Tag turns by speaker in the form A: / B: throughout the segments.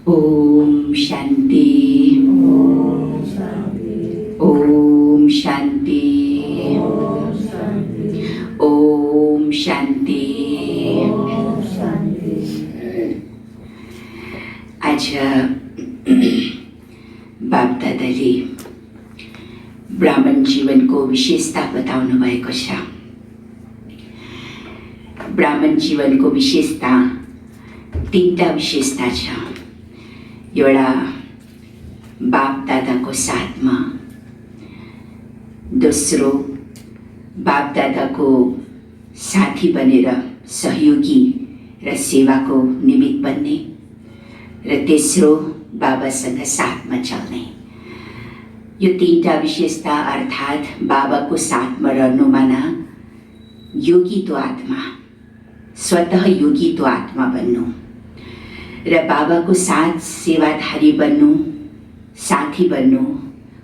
A: ओम शांति, ओम शांति, ओम शांति। आज बाप दादाले ब्राह्मण जीवनको विशेषता बताउनु भएको छ। ब्राह्मण जीवनको विशेषता तीनटा विशेषता छ। एउटा बाप दादाको साथमा, दोस्रो बाप दादाको साथी बनेर सहयोगी र सेवाको निमित्त बन्ने, र तेस्रो बाबासँग साथमा चल्ने। यो तीनटा विशेषता अर्थात् बाबाको साथमा रहनु माना योगी तो आत्मा, स्वतः योगी तो आत्मा बन्नु, र बाबाको साथ सेवाधारी बन्नु, साथी बन्नु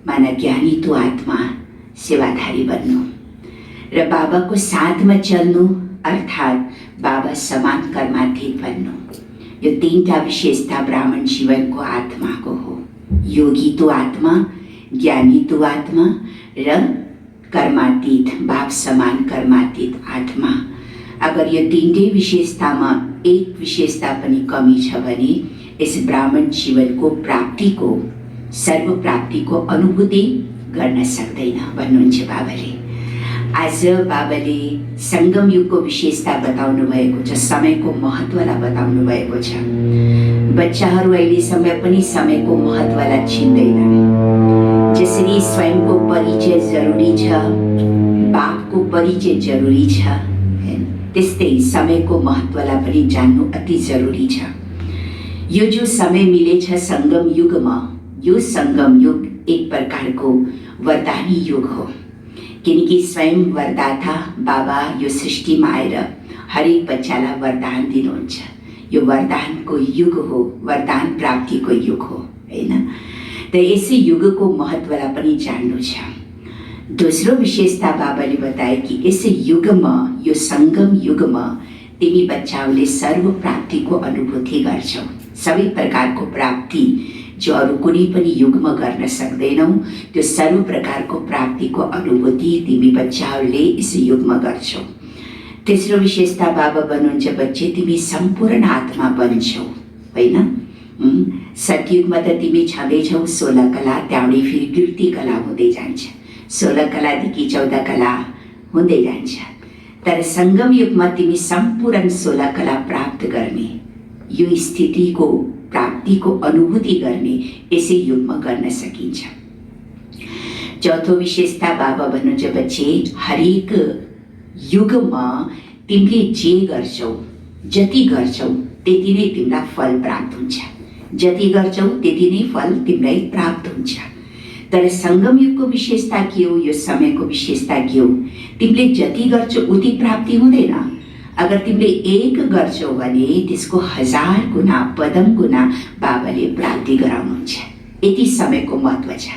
A: माना ज्ञानी तो आत्मा, सेवाधारी बन्नु, र बाबाको साथमा चल्नु अर्थात् बाबा समान कर्मातीत बन्नु। यो तीनटा विशेषता ब्राह्मण जीवनको आत्माको हो। योगी तो आत्मा, ज्ञानी तो आत्मा र कर्मातीत, बाप समान कर्मातीत आत्मा। अगर यो तीनटै विशेषतामा एक विशेषता पनि कमी छ भने यस ब्राह्मण जीवनको प्राप्तिको, सर्व प्राप्तिको अनुभूति गर्न सक्दैन भन्नुहुन्छ बाबाले। आज बाबाले सङ्गम युगको विशेषता बताउनु भएको छ, समयको महत्त्वलाई बताउनु भएको छ। बच्चाहरू अहिले समय पनि समयको महत्त्वलाई चिन्दैनन्। जसरी स्वयंको परिचय जरुरी छ, बापको परिचय जरुरी छ, त्यस्तै समयको महत्त्वलाई पनि जान्नु अति जरुरी छ। यो जो समय मिलेछ सङ्गम युगमा, यो सङ्गम युग एक प्रकारको वरदानी युग हो। किनकि स्वयं वरदाता बाबा यो सृष्टिमा आएर हरेक बच्चालाई वरदान दिनुहुन्छ। यो वरदानको युग हो, वरदान प्राप्तिको युग हो, हैन? त यसै युगको महत्त्वलाई पनि जान्नु छ। दोस्रो विशेषता बाबाले बताए कि यस युगमा, यो सङ्गम युगमा तिमी बच्चाहरूले सर्व प्राप्तिको अनुभूति गर्छौ। सबै प्रकारको प्राप्ति जो अरू कुनै पनि युगमा गर्न सक्दैनौ, त्यो सर्व प्रकारको प्राप्तिको अनुभूति तिमी बच्चाहरूले यस युगमा गर्छौ। तेस्रो विशेषता बाबा भन्नुहुन्छ, बच्चे तिमी सम्पूर्ण आत्मा बन्छौ, होइन? सतयुगमा त तिमी छँदैछौ 16 कला, त्यहाँबाट फेरि कीर्ति कला हुँदै जान्छ। 16 कलादेखि 14 कला हुँदै जान्छ। तर सङ्गम युगमा तिमी सम्पूर्ण 16 कला प्राप्त गर्ने, यो स्थितिको प्राप्तिको अनुभूति गर्ने यसै युगमा गर्न सकिन्छ। चौथो विशेषता बाबा भन्नुहुन्छ, बच्चे हरेक युगमा तिमीले जे गर्छौ, जति गर्छौ त्यति नै तिमीलाई फल प्राप्त हुन्छ। जति गर्छौ त्यति नै फल तिमीलाई प्राप्त हुन्छ। तर सङ्गम युगको विशेषता के हो? यो समयको विशेषता के हो? तिमीले जति गर्छौ उति प्राप्ति हुँदैन। अगर तिमीले एक गर्छौ भने त्यसको 1000 गुणा, पदम गुणा बाबाले प्राप्ति गराउनुहुन्छ। यति समयको महत्त्व छ।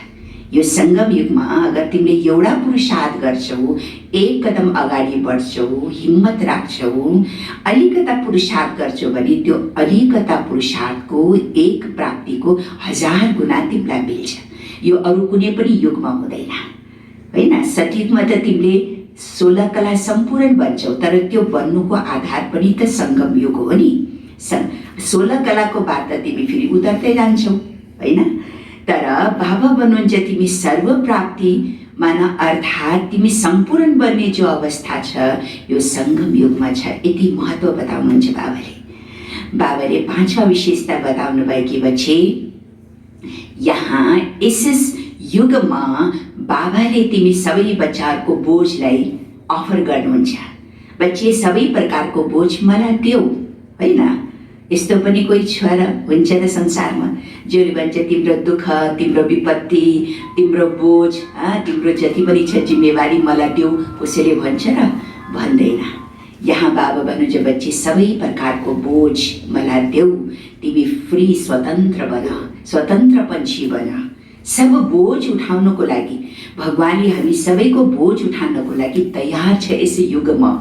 A: यो सङ्गम युगमा अगर तिमीले एउटा पुरुषार्थ गर्छौ, एक कदम अगाडि बढ्छौ, हिम्मत राख्छौ, अलिकता पुरुषार्थ गर्छौ भने त्यो अलिकता पुरुषार्थको एक प्राप्तिको 1000 गुणा तिमीलाई मिल्छ। यो अरू कुनै पनि युगमा हुँदैन, होइन? सतयुगमा त तिमीले 16 कला सम्पूर्ण बन्छौ, तर त्यो बन्नुको आधार पनि त सङ्गम युग हो नि। 16 कलाको बाद त तिमी फेरि उतर्दै जान्छौ, होइन? तर बाबा भन्नुहुन्छ तिमी सर्व प्राप्ति माना अर्थात् तिमी सम्पूर्ण बन्ने जो अवस्था छ यो सङ्गम युगमा छ। यति महत्त्व बताउनुहुन्छ बाबाले। बाबाले 5वां विशेषता बताउनु भयो कि बच्चे यहाँ यस युगमा बाबाले तिमी सबै बच्चाहरूको बोझलाई अफर गर्नुहुन्छ। बच्चे सबै प्रकारको बोझ मलाई देऊ, होइन? यस्तो पनि कोही छ र हुन्छ र संसारमा जसले भन्छ तिम्रो दुःख, तिम्रो विपत्ति, तिम्रो बोझ, तिम्रो जति पनि छ जिम्मेवारी मलाई देऊ, कसैले भन्छ र? भन्दैन। यहाँ बाबा भन्नुहुन्छ बच्चे सबै प्रकारको बोझ मलाई देऊ, तिमी फ्री स्वतन्त्र बन, स्वतन्त्र पंछी बन। सब बोझ उठाउनको लागि भगवानले हामी सबैको बोझ उठाउनको लागि तयार छ यस युगमा।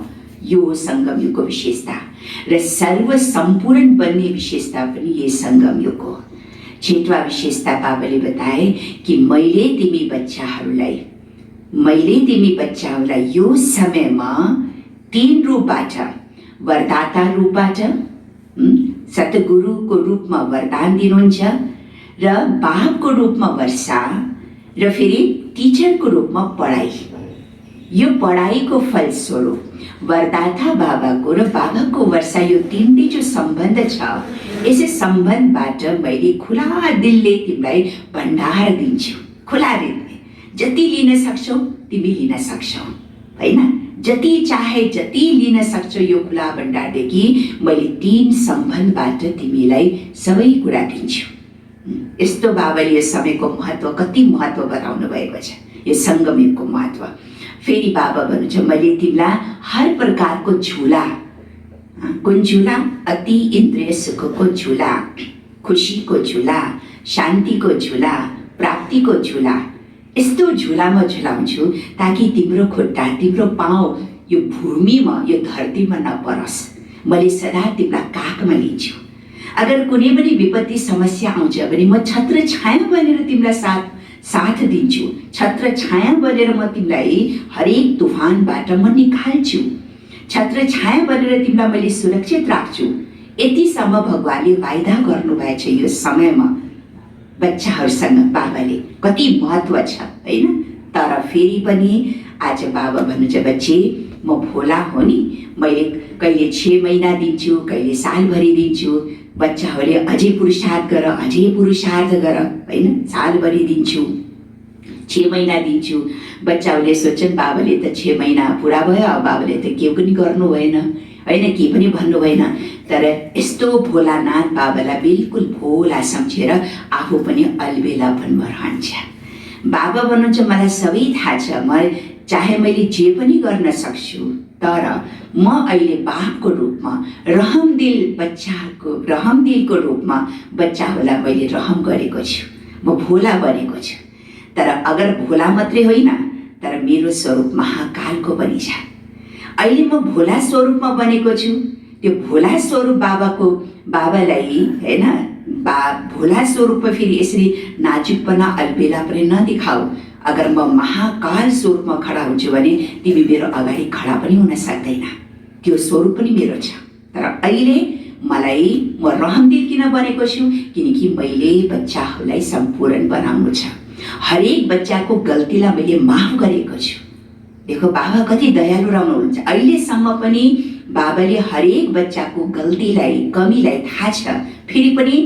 A: यो हो सङ्गम युगको विशेषता र सर्वसम्पूर्ण बन्ने विशेषता पनि यही सङ्गम युग हो। 6वां विशेषता बाबाले बताए कि मैले तिमी बच्चाहरूलाई यो समयमा 3 रूपबाट, वरदाता रूपबाट, सतगुरुको रूपमा वरदान दिनुहुन्छ र बापको रूपमा वर्षा र फेरि टिचरको रूपमा पढाइ। यो पढाइको फलस्वरूप वरदाता बाबाको र बाबाको वर्षा, यो तिनले जो सम्बन्ध छ, यसै सम्बन्धबाट मैले खुला दिलले तिमीलाई भण्डार दिन्छु। खुला दिलले जति लिन सक्छौ तिमी लिन सक्छौ, होइन? जति चाहे जति लिन सक्छौ यो खुला भण्डारदेखि मैले 3 सम्बन्धबाट तिमीलाई सबै कुरा दिन्छु। यस्तो बाबाले यो समयको महत्त्व, कति महत्त्व बताउनु भएको छ, यो सङ्गमयुगको महत्त्व। फेरि बाबा भन्नुहुन्छ मैले तिमीलाई हर प्रकारको झुला, कुन झुला? अति इन्द्रिय सुखको झुला, खुसीको झुला, शान्तिको झुला, प्राप्तिको झुला, यस्तो झुलामा झुलाउँछु ताकि तिम्रो खुट्टा, तिम्रो पाउ यो भूमिमा, यो धरतीमा नपरोस्। मैले सदा तिमीलाई काखमा लिन्छु। अगर कुनै पनि विपत्ति समस्या आउँछ भने म छत्र छाया बनेर तिमीलाई साथ दिन्छु। छत्र छाया बनेर म तिमीलाई हरेक तुफानबाट म निकाल्छु। छत्र छाया बनेर तिमीलाई मैले सुरक्षित राख्छु। यतिसम्म भगवानले वायदा गर्नुभएछ यो समयमा बच्चाहरूसँग। बाबाले कति महत्त्व छ, होइन? तर फेरि पनि आज बाबा भन्नुहुन्छ बच्चे म भोला हो नि, मैले कहिले 6 महिना दिन्छु, कहिले सालभरि दिन्छु। बच्चाहरूले अझै पुरुषार्थ गर, होइन? सालभरि दिन्छु, 6 महिना दिन्छु। बच्चाहरूले सोच्छन् बाबाले त 6 महिना पुरा भयो, अब बाबाले त के पनि गर्नु भएन, होइन? के पनि भन्नु भएन। तर यस्तो भोलानाथ बाबालाई बिल्कुल भोला सम्झेर आफू पनि अलबेलापनमा रहन्छ। बाबा भन्नुहुन्छ मलाई सबै थाहा छ, चाहे मैले जे पनि गर्न सक्छु, तर म अहिले बापको रूपमा रहमदिलको रूपमा बच्चाहरूलाई मैले रहम गरेको छु। म भोला बनेको छु। तर अगर भोला मात्रै होइन, तर मेरो स्वरूप महाकालको पनि छ। अहिले म भोला स्वरूपमा बनेको छु। त्यो भोला स्वरूप बाबालाई, होइन? भोला स्वरूपमा फेरि यसरी नाजुकपना, अलबेला पनि नदेखाऊ। अगर म महाकाल स्वरूपमा खडा हुन्छु भने तिमी मेरो अगाडि खडा पनि हुन सक्दैन। त्यो स्वरूप पनि मेरो छ। तर अहिले म रहमदिल किन बनेको छु? किनकि मैले बच्चाहरूलाई सम्पूर्ण बनाउनु छ। हरेक बच्चाको गल्तीलाई मैले माफ गरेको छु। देखो बाबा कति दयालु रहनुहुन्छ। अहिलेसम्म पनि बाबाले हरेक बच्चाको गल्तीलाई, कमीलाई थाहा छ, फेरि पनि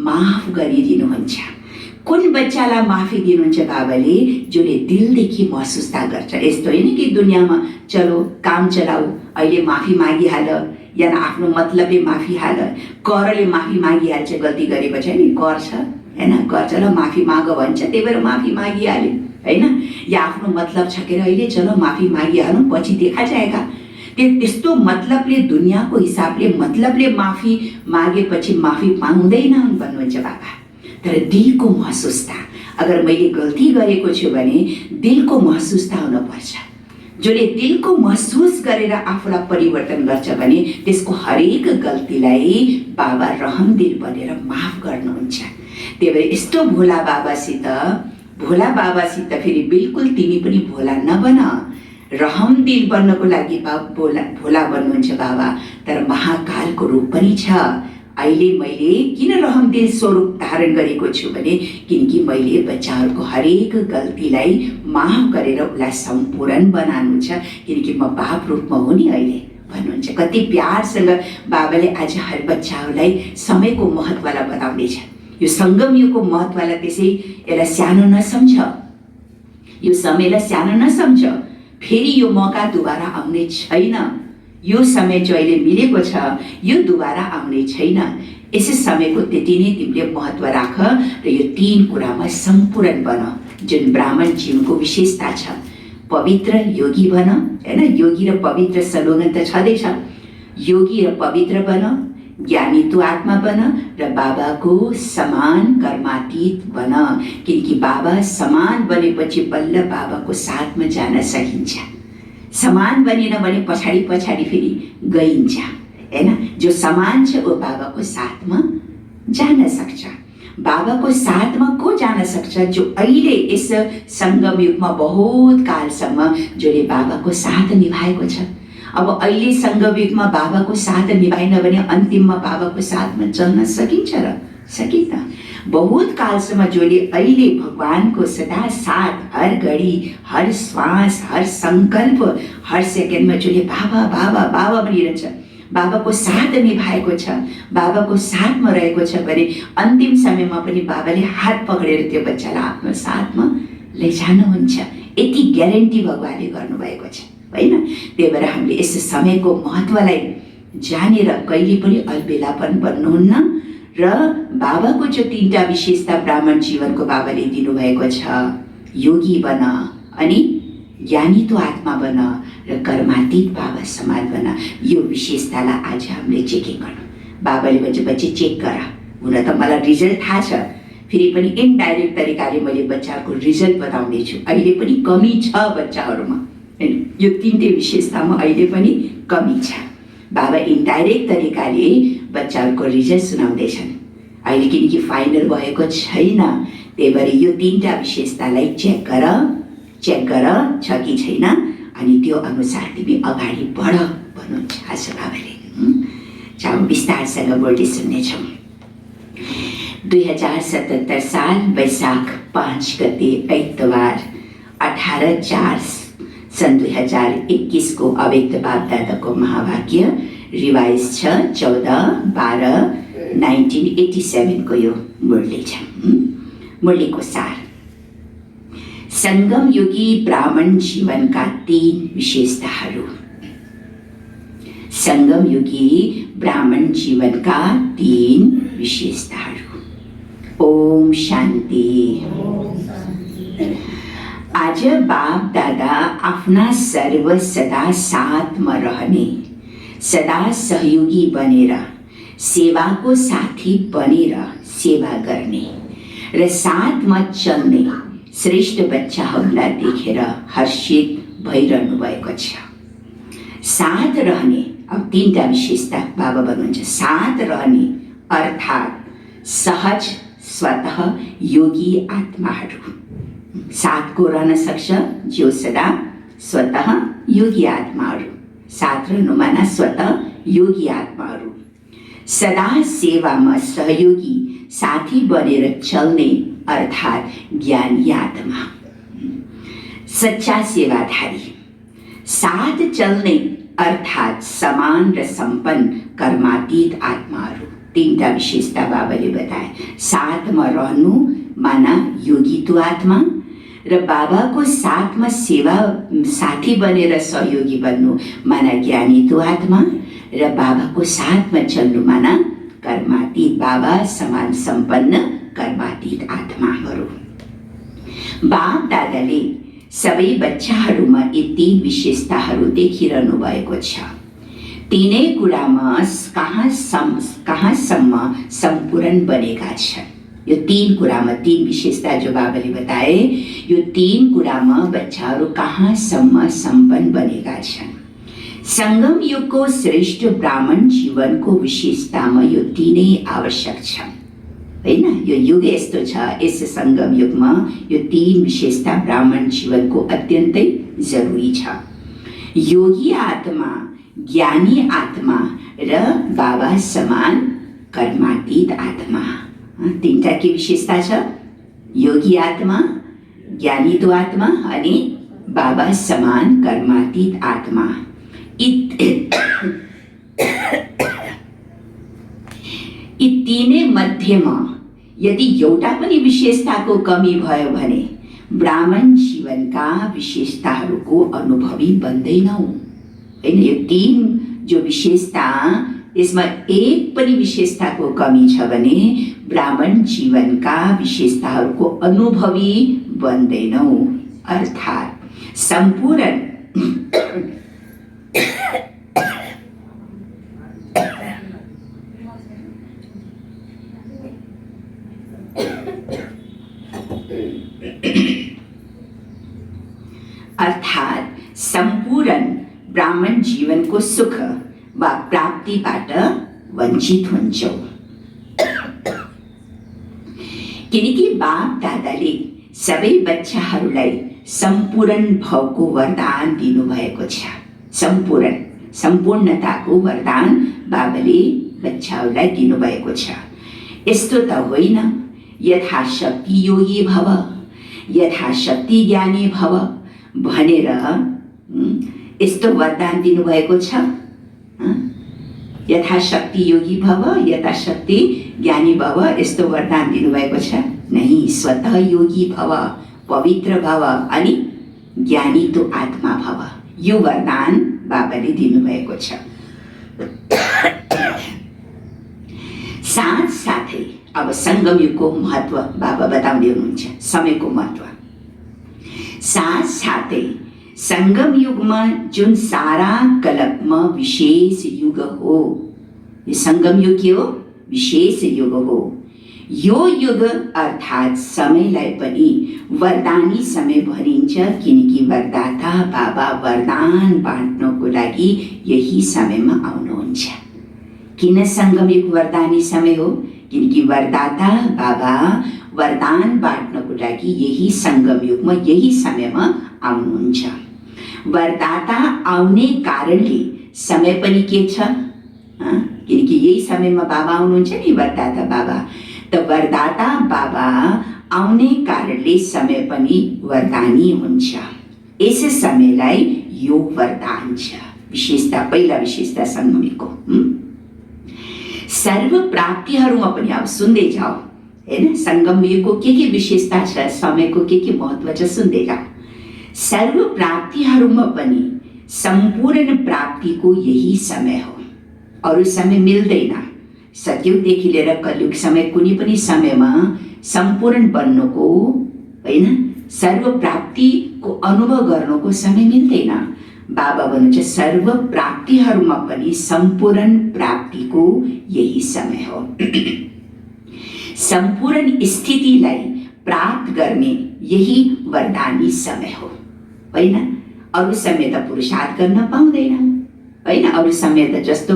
A: माफ गरिदिनुहुन्छ। कुन बच्चालाई माफी दिनुहुन्छ बाबाले? जसले दिलदेखि महसुस गर्छ। यस्तो होइन कि दुनियाँमा चलो काम चलाऊ, अहिले माफी मागिहाल, या आफ्नो मतलबले माफी हाल, करले माफी मागिहाल्छ। गल्ती गरेपछि नि कर छ, होइन? कर चलो माफी माग भन्छ, त्यही भएर माफी मागिहाल्यो, होइन? या आफ्नो मतलब छकेर अहिले चलो माफी मागिहालौँ, पछि देखा जाएगा। त्यस्तो मतलबले, दुनियाँको हिसाबले मतलबले माफी मागेपछि माफी पाउँदैन भन्नुहुन्छ बाबा। तर दिलको महसुसता, अगर मैले गल्ती गरेको छु भने दिलको महसुसता हुनुपर्छ। जसले दिलको महसुस गरेर आफूलाई परिवर्तन गर्छ भने त्यसको हरेक गल्तीलाई बाबा रहमदिल बनेर माफ गर्नुहुन्छ। त्यही भएर यस्तो भोला बाबासित फेरि बिल्कुल तिमी पनि भोला नबन। रहमदिल बन्नको लागि भोला बन्नुहुन्छ बाबा, तर महाकालको रूप पनि छ। अहिले मैले किन रहमदिल स्वरूप धारण गरेको छु भने किनकि मैले बच्चाहरूको हरेक गल्तीलाई माफ गरेर उसलाई सम्पूर्ण बनाउनु छ। किनकि म बाप रूपमा हो नि अहिले भन्नुहुन्छ। कति प्यारसँग बाबाले आज हर बच्चाहरूलाई समयको महत्त्वलाई बताउँदैछ। यो सङ्गम युगको महत्त्वलाई त्यसै यसलाई सानो नसम्झ, यो समयलाई सानो नसम्झ। फेरि यो मौका दुबारा आउने छैन। यो समय जो अहिले मिलेको छ यो दुबारा आउने छैन। यसै समयको त्यति नै तिमीले महत्त्व राख र यो 3 कुरामा सम्पूर्ण बन। जुन ब्राह्मण जीवनको विशेषता छ, पवित्र योगी बन, होइन? योगी र पवित्र स्लोगन त छँदैछ। योगी र पवित्र बन, ज्ञानी तु आत्मा बन र बाबाको समान कर्मातीत बन। किनकि बाबा समान बनेपछि बल्ल बाबाको साथमा जान सकिन्छ। समान बनेन भने पछाडि पछाडि फेरि गइन्छ हैन। जो समान छ ऊ बाबाको साथमा जान सक्छ। बाबाको साथमा को जान सक्छ? जो अहिले यस सङ्गम युगमा बहुत कालसम्म जसले बाबाको साथ निभाएको छ। अब अहिले सङ्गम युगमा बाबाको साथ निभाइन भने अन्तिममा बाबाको साथमा चल्न सकिन्छ र? सकिन्न। बहुत कालसम्म जसले अहिले भगवानको सदा साथ, हर घडी, हर श्वास, हर सङ्कल्प, हर सेकेन्डमा जसले बाबा बाबा बाबा भनिरहन्छ, बाबाको साथ निभाएको छ, बाबाको साथमा रहेको छ भने अन्तिम समयमा पनि बाबाले हात पक्रेर त्यो बच्चालाई आफ्नो साथमा लैजानुहुन्छ। यति ग्यारेन्टी भगवानले गर्नुभएको छ होइन। त्यही भएर हामीले यस समयको महत्त्वलाई जानेर कहिले पनि अल्बेलापन बन्नुहुन्न र बाबाको जो 3टा विशेषता ब्राह्मण जीवनको बाबाले दिनुभएको छ, योगी बन, अनि ज्ञानी तो आत्मा बन र कर्मातीत बाबा समान बन, यो विशेषतालाई आज हामीले चेकिङ गर्नु। बाबाले भन्छ बच्चे चेक गर। हुन त मलाई रिजल्ट थाहा छ, फेरि पनि इनडाइरेक्ट तरिकाले मैले बच्चाहरूको रिजल्ट बताउने छु। अहिले पनि कमी छ बच्चाहरूमा, यो 3टै विशेषतामा अहिले पनि कमी छ। बाबा इनडाइरेक्ट तरिकाले बच्चाहरूको रिजल्ट सुनाउँदैछन् अहिले, किनकि फाइनल भएको छैन। त्यही भएर यो 3टा विशेषतालाई चेक गर छ कि छैन, अनि त्यो अनुसार तिमी अगाडि बढ भन्नुहुन्छ आज बाबाले। चाहे विस्तारसँग बोल्दै सुन्नेछौँ। 2077 साल वैशाख 5 गते आइतबार 18/4 सन् 2021 को अव्यक्त बापदादाको महावाक्य रिवाइज छ 14/12/1987 को यो मुरली छ। मुरलीको सार, सङ्गम योगी ब्राह्मण जीवनका 3 विशेषताहरू। सङ्गम योगी ब्राह्मण जीवनका 3 विशेषताहरू। ओम शान्ति। आज बाप दादा आफ्ना सर्व सदा साथमा रहने, सदा सहयोगी बनेर, सेवाको साथी बनेर सेवा गर्ने र साथमा चल्ने श्रेष्ठ बच्चाहरूलाई देखेर हर्षित भइरहनु भएको छ। साथ रहने, अब 3टा विशेषता बाबा भन्नुहुन्छ। साथ रहने अर्थात् सहज स्वतः योगी आत्माहरू। साथ को रहन सक्छ जो सदा स्वतः योगी आत्माहरू। साथ रहनु माना स्वतः योगी आत्माहरू। सदा सेवामा सहयोगी साथी बनेर चल्ने अर्थात् ज्ञानी आत्मा। सच्चा सेवाधारी। साथ चल्ने अर्थात् समान र सम्पन्न कर्मातीत आत्माहरू। 3टा विशेषता बाबाले बताए। साथमा रहनु माना योगित्व आत्मा र बाबाको साथमा सेवा साथी बनेर सहयोगी बन्नु माना ज्ञानित्व आत्मा र बाबाको साथमा चल्नु माना कर्मातीत बाबा समान सम्पन्न कर्मातीत आत्माहरू। बाप दादाले सबै बच्चाहरूमा यी 3 विशेषताहरू देखिरहनु भएको छ। तीनै कुरामा कहाँसम्म सम्पूर्ण बनेका छन्। यो 3 कुरामा 3 विशेषता जो बाबाले बताए, यो 3 कुरामा बच्चाहरू कहाँसम्म सम्पन्न बनेका छन्। सङ्गम युगको श्रेष्ठ ब्राह्मण जीवनको विशेषतामा यो 3 आवश्यक छ होइन। यो युग यस्तो छ, यस सङ्गम युगमा यो 3 विशेषता ब्राह्मण जीवनको अत्यन्तै जरुरी छ। योगी आत्मा, ज्ञानी आत्मा र बाबा समान कर्मातीत आत्मा। 3टा के विशेषता छ? योगी आत्मा, ज्ञानित्व आत्मा अनि बाबा समान कर्मातीत आत्मा। यी 3 मध्येमा यदि एउटा पनि विशेषताको कमी भयो भने ब्राह्मण जीवनका विशेषताहरूको अनुभवी बन्दैनौ होइन। यो 3 जो विशेषता, यसमा एक पनि विशेषताको कमी छ भने ब्राह्मण जीवनका विशेषताहरूको अनुभवी बन्दैनौ। अर्थात् सम्पूर्ण ब्राह्मण जीवनको सुख वा प्राप्तिबाट वञ्चित हुन्छौ। किनकि बाप दादाले सबै बच्चाहरूलाई सम्पूर्ण भवको वरदान दिनुभएको छ। सम्पूर्णताको वरदान बाबाले बच्चाहरूलाई दिनुभएको छ। यस्तो त होइन यथाशक्ति योगी भव, यथाशक्ति ज्ञानी भव भनेर यस्तो वरदान दिनुभएको छ। यथाशक्ति योगी भव, यथाशक्ति ज्ञानी भव यस्तो वरदान दिनुभएको छ। नहीं, स्वतः योगी भव, पवित्र भव अनि ज्ञानी तो आत्मा भव, यो वरदान बाबाले दिनुभएको छ। साथसाथै अब संगम युगको महत्व बाबा बताउँदै हुनुहुन्छ, समयको महत्व। साथसाथै संगम युगमा जुन सारा कल्पमा विशेष युग हो, यो संगम युग के हो? विशेष युग हो। यो युग अर्थात् समयलाई पनि वरदानी समय भनिन्छ, किनकि वरदाता बाबा वरदान बाँड्नको लागि यही समयमा आउनुहुन्छ। किन संगम युग वरदानी समय हो? किनकि वरदाता बाबा वरदान बाँड्नको लागि यही संगम युगमा यही समयमा आउनुहुन्छ। वरदाता आउने कारणले समय पनि के छ? किनकि यही समयमा बाबा आउनुहुन्छ नि, वरदाता बाबा। त वरदाता बाबा आउने कारणले समय पनि वरदानी हुन्छ। यस समयलाई यो वरदान छ। विशेषता, पहिला विशेषता संगमको सर्व प्राप्तिहरूमा पनि अब सुन्दै जाऊ हैन, संगम युगको के विशेषता छ, समयको के महत्व छ, सुन्दै जाऊ। सर्व प्राप्तिहरूमा पनि सम्पूर्ण प्राप्तिको यही समय हो, अरू समय मिल्दैन। सतयुगदेखि लिएर कलियुग समय कुनै पनि समयमा सम्पूर्ण बन्नुको हैन, सर्व प्राप्तिको अनुभव गर्नुको समय मिल्दैन। बाबा भन्नुहुन्छ सर्व प्राप्तिहरूमा पनि सम्पूर्ण प्राप्तिको यही समय हो। सम्पूर्ण स्थितिलाई प्राप्त गर्ने यही वरदानी समय हो हैन। अरू समय त पुरुषार्थ गर्न पाउँदैन हैन, अरू समय त जस्तो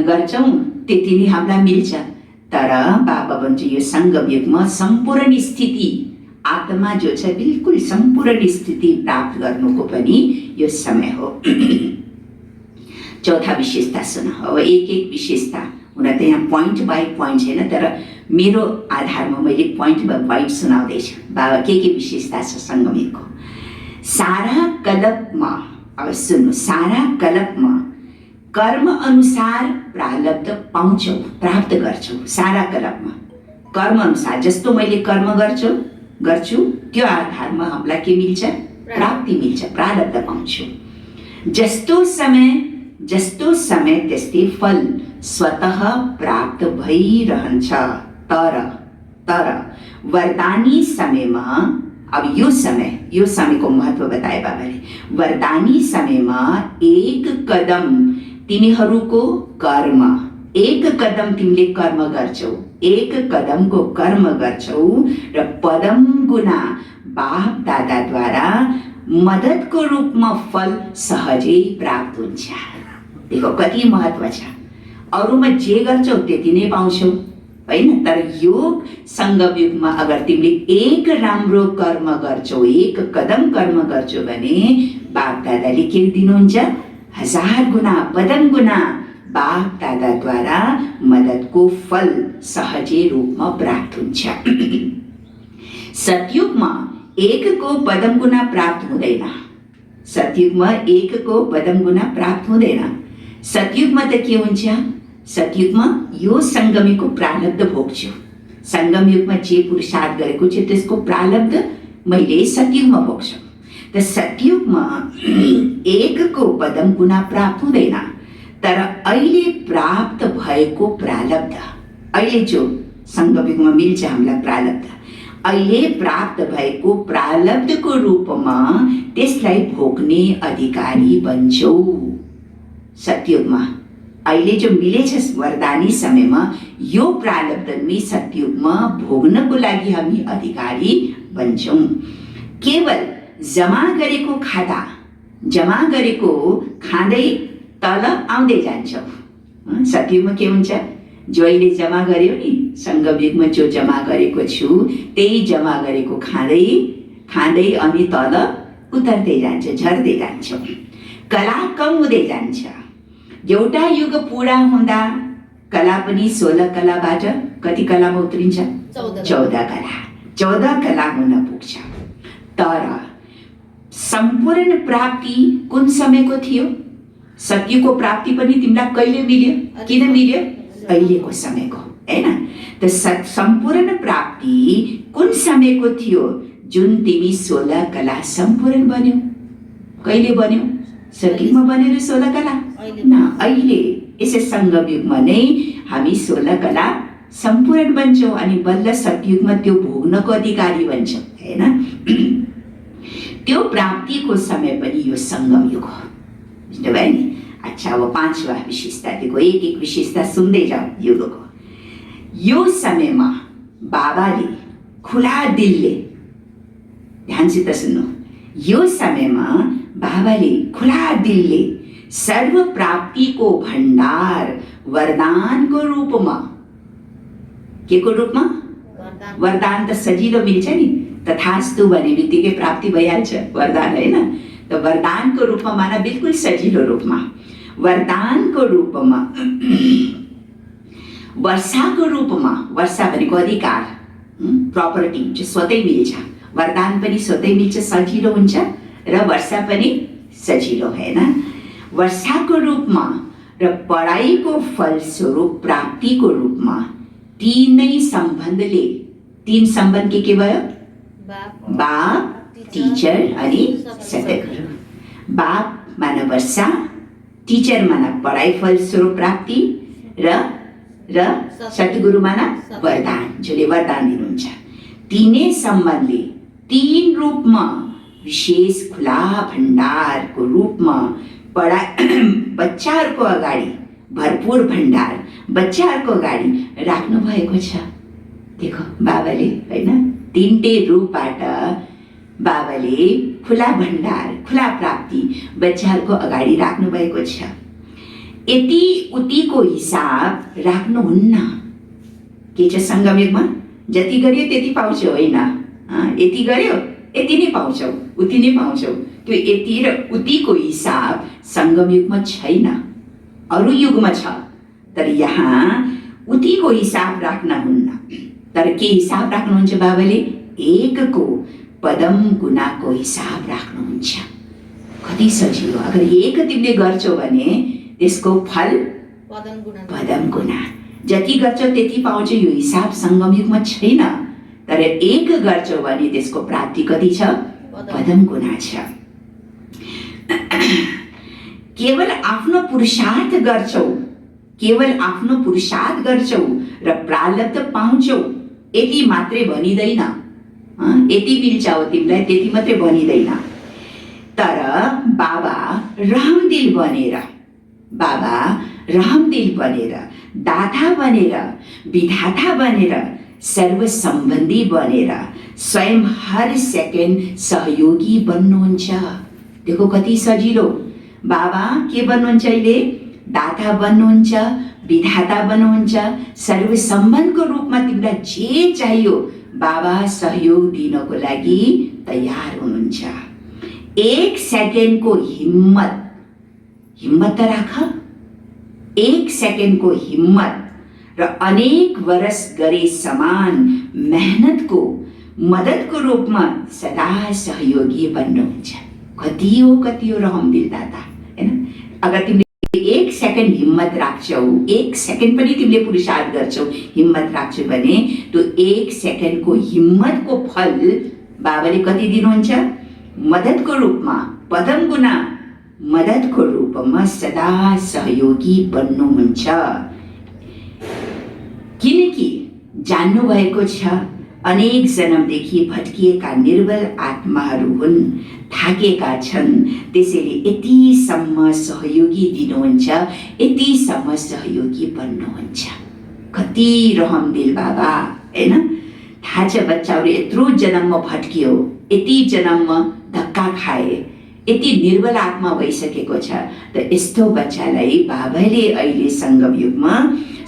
A: गर्छौँ त्यति नै हामीलाई मिल्छ। तर बाबा भन्छ यो संगम युगमा सम्पूर्ण स्थिति, आत्मा जो छ बिल्कुल सम्पूर्ण स्थिति प्राप्त गर्नुको पनि यो समय हो। चौथा विशेषता सुन। अब एक विशेषता हुन त यहाँ पोइन्ट बाई पोइन्ट छैन, तर मेरो आधारमा मैले पोइन्ट बाई पोइन्ट सुनाउँदैछु। बाबा के विशेषता छ संगम युगको। सारा कल्पमा, अब सुन्नु, सारा कल्पमा कर्म अनुसार प्रारब्ध पाउँछौ, प्राप्त गर्छौ। सारा कल्पमा कर्म अनुसार जस्तो मैले कर्म गर्छु त्यो आधारमा हामीलाई के मिल्छ? प्राप्ति मिल्छ, प्रारब्ध पाउँछु। जस्तो समय त्यस्तै फल स्वतः प्राप्त भइरहन्छ। तर वरदानी समयमा, अब यो समयको महत्व बताए बाबाले। वरदानी समयमा एक कदम तिमीहरूको कर्म, एक कदम तिमीले कर्म गर्छौ, एक कदमको कर्म गर्छौ र पदम गुना बाप दादाद्वारा मद्दतको रूपमा फल सहजै प्राप्त हुन्छ। देखो कति महत्व छ। अरूमा जे गर्छौ त्यति नै पाउँछौ हैन, तर यो संगम युगमा अगर तिमीले एक राम्रो कर्म गर्छौ, एक कदम कर्म गर्छौ भने बाप दादाले के दिनुहुन्छ? 1000 गुना, पदम गुना बाप दादाद्वारा मद्दतको फल सहजै रूपमा प्राप्त हुन्छ। सतयुगमा एकको पदम गुना प्राप्त हुँदैन। सतयुगमा एकको पदम गुना प्राप्त हुँदैन। सतयुगमा त के हुन्छ? सतयुगमा यो संगमीको प्रारब्ध भोग्छु। संगम युगमा जे पुरुषार्थ गरेको छ त्यसको प्रारब्ध मैले सतयुगमा भोग्छु। त सतयुगमा एकको पदम गुना प्राप्त हुँदैन, तर अहिले प्राप्त भएको प्रारब्ध, अहिले जो संगम युगमा मिल्छ हामीलाई प्रारब्ध, अहिले प्राप्त भएको प्रारब्धको रूपमा त्यसलाई भोग्ने अधिकारी बन्छौ। सतयुगमा अहिले जो मिलेछ वरदानी समयमा यो प्रारब्धमै सतयुगमा भोग्नको लागि हामी अधिकारी बन्छौँ। केवल जमा गरेको खाता जमा गरेको खाँदै तल आउँदै जान्छौ। सतयुगमा के हुन्छ, जो अहिले जमा गर्यो नि, सङ्गमयुगमा जो जमा गरेको छु त्यही जमा गरेको खाँदै खाँदै अनि तल उतर्दै जान्छ, झर्दै जान्छ। कला कम हुँदै जान्छ। एउटा युग पुरा हुँदा कला पनि 16 कलाबाट कति कलामा उत्रिन्छ? 14 कला। 14 कला हुन पुग्छ। तर सम्पूर्ण प्राप्ति कुन समयको थियो? सत्यको प्राप्ति पनि तिमीलाई कहिले मिल्यो? किन मिल्यो? अहिलेको समयको, हैन? त सम्पूर्ण प्राप्ति कुन समयको थियो जुन तिमी 16 कला सम्पूर्ण बन्यौ? कहिले बन्यौ? सत्ययुगमा बनेर 16 कला न, अहिले यसै सङ्गमयुगमा नै हामी 16 कला सम्पूर्ण बन्छौँ अनि बल्ल सत्ययुगमा त्यो भोग्नको अधिकारी बन्छौँ, हैन? त्यो प्राप्तिको समय पनि यो सङ्गमयुग हो, बुझ्नुभयो नि? अच्छा, अब 5वां विशेषता देखो, एक एक विशेषता सुन्दै जाऊ युगको। यो समयमा बाबाले खुला दिलले, ध्यानसित सुन्नु, यो समयमा बाबाले खुला दिलले सर्व प्राप्तिको भण्डार वरदानको रूपमा, के को रूपमा? वरदान त सजिलो मिल्छ नि, तथास्तु भने बित्तिकै प्राप्ति भइहाल्छ, वरदान होइन? त वरदानको रूपमा माना, बिल्कुल सजिलो रूपमा, वरदानको रूपमा, वर्षाको रूपमा। वर्षा भनेको अधिकार, प्रपर्टी जो स्वतै मिल्छ। वरदान पनि स्वतै मिल्छ, सजिलो हुन्छ, र वर्षा पनि सजिलो, हैन? वर्षाको रूपमा र पढाइको फलस्वरूप प्राप्तिको रूपमा तीनै सम्बन्धले, तीन सम्बन्ध के भयो? बाप, टिचर अनि सतगुरु। बाप माना वर्षा, टिचर माना पढाइ फलस्वरूप प्राप्ति, र सतगुरु माना वरदान, जसले वरदान दिनुहुन्छ। तीनै सम्बन्धले तीन रूपमा, विशेष खुला भण्डारको रूपमा बच्चाहरूको अगाडि भरपूर भण्डार बच्चाहरूको अगाडि राख्नु भएको छ। देखो बाबाले, हैन? तीनटै रूपबाट बाबाले खुला भण्डार, खुला प्राप्ति बच्चाहरूको अगाडि राख्नु भएको छ। यति उतिको हिसाब राख्नुहुन्न। के छ सङ्गमयुगमा? जति गर्यो त्यति पाउँछौ, होइन? यति गर्यो यति नै पाउँछौ, उति नै पाउँछौ। त्यो यति र उतिको हिसाब सङ्गमयुगमा छैन, अरू युगमा छ। तर यहाँ उतिको हिसाब राख्नुहुन्न। तर के हिसाब राख्नुहुन्छ बाबाले? एकको पदम गुणाको हिसाब राख्नुहुन्छ। कति सजिलो! अगर एक तिमीले गर्छौ भने त्यसको फल पदम गुणा। जति गर्छौ त्यति पाउँछौ, यो हिसाब सङ्गमयुगमा छैन। तर एक गर्छौ भने त्यसको प्राप्ति कति छ? पदम गुणा छ। केवल आफ्नो पुरुषार्थ गर्छौ, केवल आफ्नो पुरुषार्थ गर्छौ र प्रारब्ध पाउँछौ, यति मात्रै भनिँदैन। यति मिल्छ हो तिमीलाई, त्यति मात्रै भनिँदैन। तर बाबा रहमदिल बनेर, बाबा रहमदिल बनेर, दाता बनेर, विधाता बनेर, सर्वसम्बन्धी बनेर स्वयं हर सेकेन्ड सहयोगी बन्नुहुन्छ। देखो कति सजिलो! बाबा के बन्नुहुन्छ अहिले? दाता बन्नुहुन्छ, विधाता बन्नुहुन्छ, सर्वसम्बन्धको रूपमा तिमीलाई जे चाहियो बाबा सहयोग दिनको लागि तयार हुनुहुन्छ। एक सेकेन्डको हिम्मत त राख। एक सेकेन्डको हिम्मत र अनेक वर्ष गरे समान मेहनतको मद्दतको रूपमा सदा सहयोगी बन्नुहुन्छ। कति हो रहमदिल दाता, हैन? अगर तिमीले एक सेकेन्ड हिम्मत राख्छौ, एक सेकेन्ड पनि तिमीले पुरुषार्थ गर्छौ, हिम्मत राख्छौ भने त्यो एक सेकेन्डको हिम्मतको फल बाबाले कति दिनुहुन्छ? मद्दतको रूपमा, पदम गुणा मद्दतको रूपमा सदा सहयोगी बन्नुहुन्छ। किनकि जान्नु भएको छ अनेक जन्मदेखि भट्किएका निर्बल आत्माहरू हुन्, थाकेका छन्, त्यसैले यतिसम्म सहयोगी दिनुहुन्छ, यतिसम्म सहयोगी बन्नुहुन्छ। कति रहमदिल बाबा, हैन? थाहा छ बच्चाहरू यत्रो जन्ममा भट्कियो, यति जन्ममा धक्का खाए, यति निर्बल आत्मा भइसकेको छ। त यस्तो बच्चालाई बाबाले अहिले सङ्गम युगमा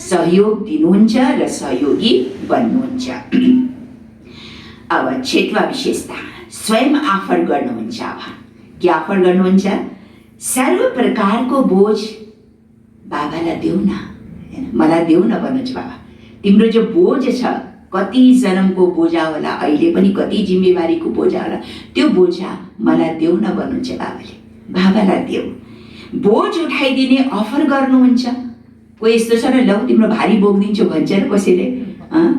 A: सहयोग दिनुहुन्छ र सहयोगी बन्नुहुन्छ। अब 6वां विशेषता, स्वयं आफर गर्नुहुन्छ। अब के आफर गर्नुहुन्छ? सर्व प्रकारको बोझ बाबालाई देऊ न, मलाई देऊ न भन्नुहुन्छ। बाबा तिम्रो जो बोझ छ, कति जन्मको बोझा होला, अहिले पनि कति जिम्मेवारीको बोझा होला, त्यो बोझा मलाई देऊ न भन्नुहुन्छ बाबाले। बाबालाई देऊ। बोझ उठाइदिने अफर गर्नुहुन्छ। कोही यस्तो छ न, लौ तिम्रो भारी बोकिदिन्छु भन्छ र कसैले,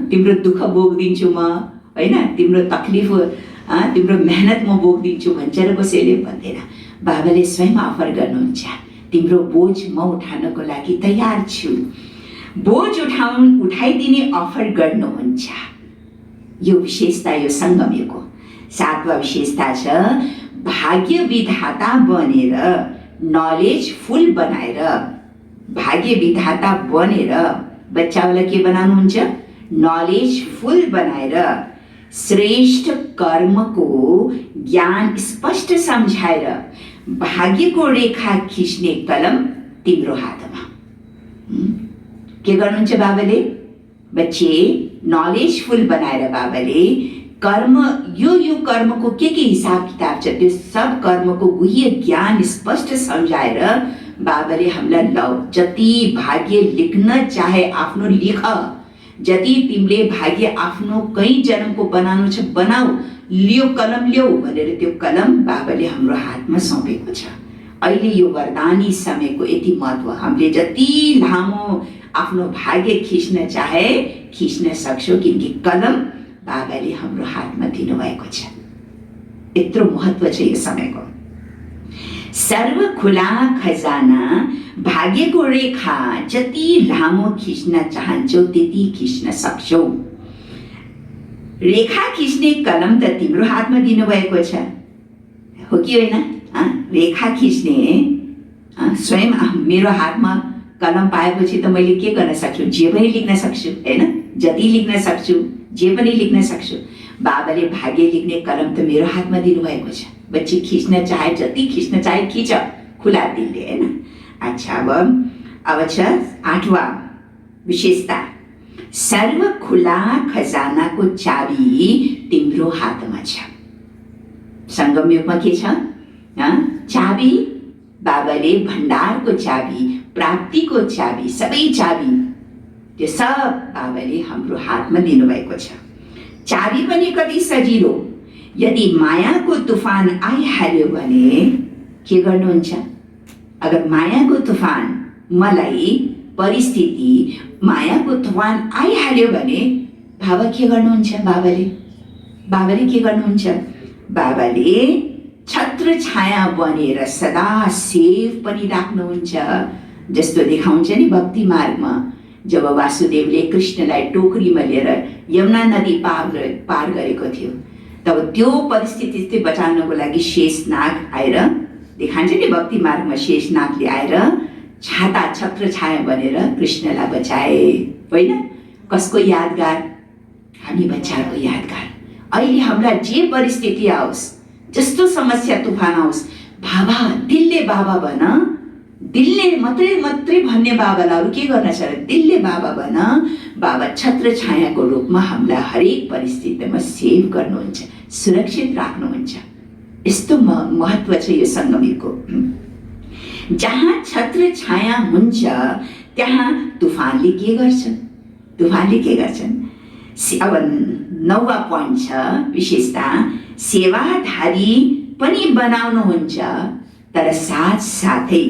A: तिम्रो दुःख बोकिदिन्छु म, होइन, तिम्रो तकलिफ, तिम्रो मेहनत म बोकिदिन्छु भन्छ र कसैले भन्दैन। बाबाले स्वयं अफर गर्नुहुन्छ, तिम्रो बोझ म उठाउनको लागि तयार छु। बोझ उठाइदिने अफर गर्नुहुन्छ। यो विशेषता यो सङ्गमको। 7वां विशेषता छ, भाग्य विधाता बनेर, नलेज फुल बनाएर। भाग्य विधाता बनेर बच्चाहरूलाई के बनाउनुहुन्छ? नलेज फुल बनाएर, श्रेष्ठ कर्मको ज्ञान स्पष्ट सम्झाएर, भाग्यको रेखा खिच्ने कलम तिम्रो हातमा। के गर्नुहुन्छ बाबाले? बच्चे नलेज फुल बनाएर बाबाले कर्म, यो कर्मको के हिसाब किताब छ, त्यो सब कर्मको गुह्य ज्ञान स्पष्ट सम्झाएर बाबाले हामीलाई लौ, जति भाग्य लेख्न चाहे आफ्नो लेख, जति तिमीले भाग्य आफ्नो कहीँ जन्मको बनाउनु छ बनाऊ, लियो कलम ल्याऊ भनेर त्यो कलम बाबाले हाम्रो हातमा सौंपेको छ। अहिले यो वरदानी समयको यति महत्त्व, हामीले जति लामो आफ्नो भाग्य खिच्न चाहे खिच्न सक्छौँ, किनकि कलम बाबाले हाम्रो हातमा दिनुभएको छ। यत्रो महत्त्व छ यो समयको। सर्व खुला खजाना, भाग्यको रेखा जति लामो खिच्न चाहन्छौ त्यति खिच्न सक्छौ। रेखा खिच्ने कलम त तिम्रो हातमा दिनुभएको छ, हो कि होइन? रेखा खिच्ने स्वयं मेरो हातमा कलम पाएपछि त मैले के गर्न सक्छु? जे पनि लेख्न सक्छु, होइन? जति लेख्न सक्छु, जे पनि लेख्न सक्छु। बाबाले भाग्य लेख्ने कलम त मेरो हातमा दिनुभएको छ। बच्ची खिच्न चाहे जति खिच्न चाहे खिच, खुला दिलले, होइन? अच्छा, अब छ 8वां विशेषता, सर्व खुला खजानाको चाबी तिम्रो हातमा छ। सङ्गम युगमा के छ? चाबी, बाबाले भण्डारको चाबी, प्राप्तिको चाबी, सबै चाबी, त्यो सब बाबाले हाम्रो हातमा दिनुभएको छ। चाबी पनि कति सजिलो। यदि मायाको तुफान आइहाल्यो भने के गर्नुहुन्छ? अगर मायाको तुफान, मलाई परिस्थिति मायाको तुफान आइहाल्यो भने बाबा के गर्नुहुन्छ? बाबाले के गर्नुहुन्छ? बाबाले छत्र छाया बनेर सदा सेफ पनि राख्नुहुन्छ। जस्तो देखाउँछ नि भक्ति मार्गमा, जब वासुदेवले कृष्णलाई टोकरीमा लिएर यमुना नदी पार गरेको थियो, तब त्यो परिस्थिति बचाउनको लागि शेषनाग आएर, देखान्छ नि भक्ति मार्गमा, शेषनागले आएर छाता छत्र छाया बनेर कृष्णलाई बचाए, होइन? कसको यादगार? हामी बच्चाहरूको यादगार। अहिले हामीलाई जे परिस्थिति आओस्, जस्तो समस्या तुफान आओस्, बाबा, दिलले बाबा भन, दिलले मात्रै भन्ने बाबालाई अरू के गर्न छ? दिलले बाबा भन। बाबा छत्र छायाको रूपमा हामीलाई हरेक परिस्थितिमा सेभ गर्नुहुन्छ, सुरक्षित राख्नुहुन्छ। यस्तो महत्त्व छ यो सङ्गमको। जहाँ छत्र छाया हुन्छ त्यहाँ तुफानले के गर्छन्? अब 9वां पोइन्ट छ विशेषता, सेवाधारी पनि बनाउनुहुन्छ, तर साथसाथै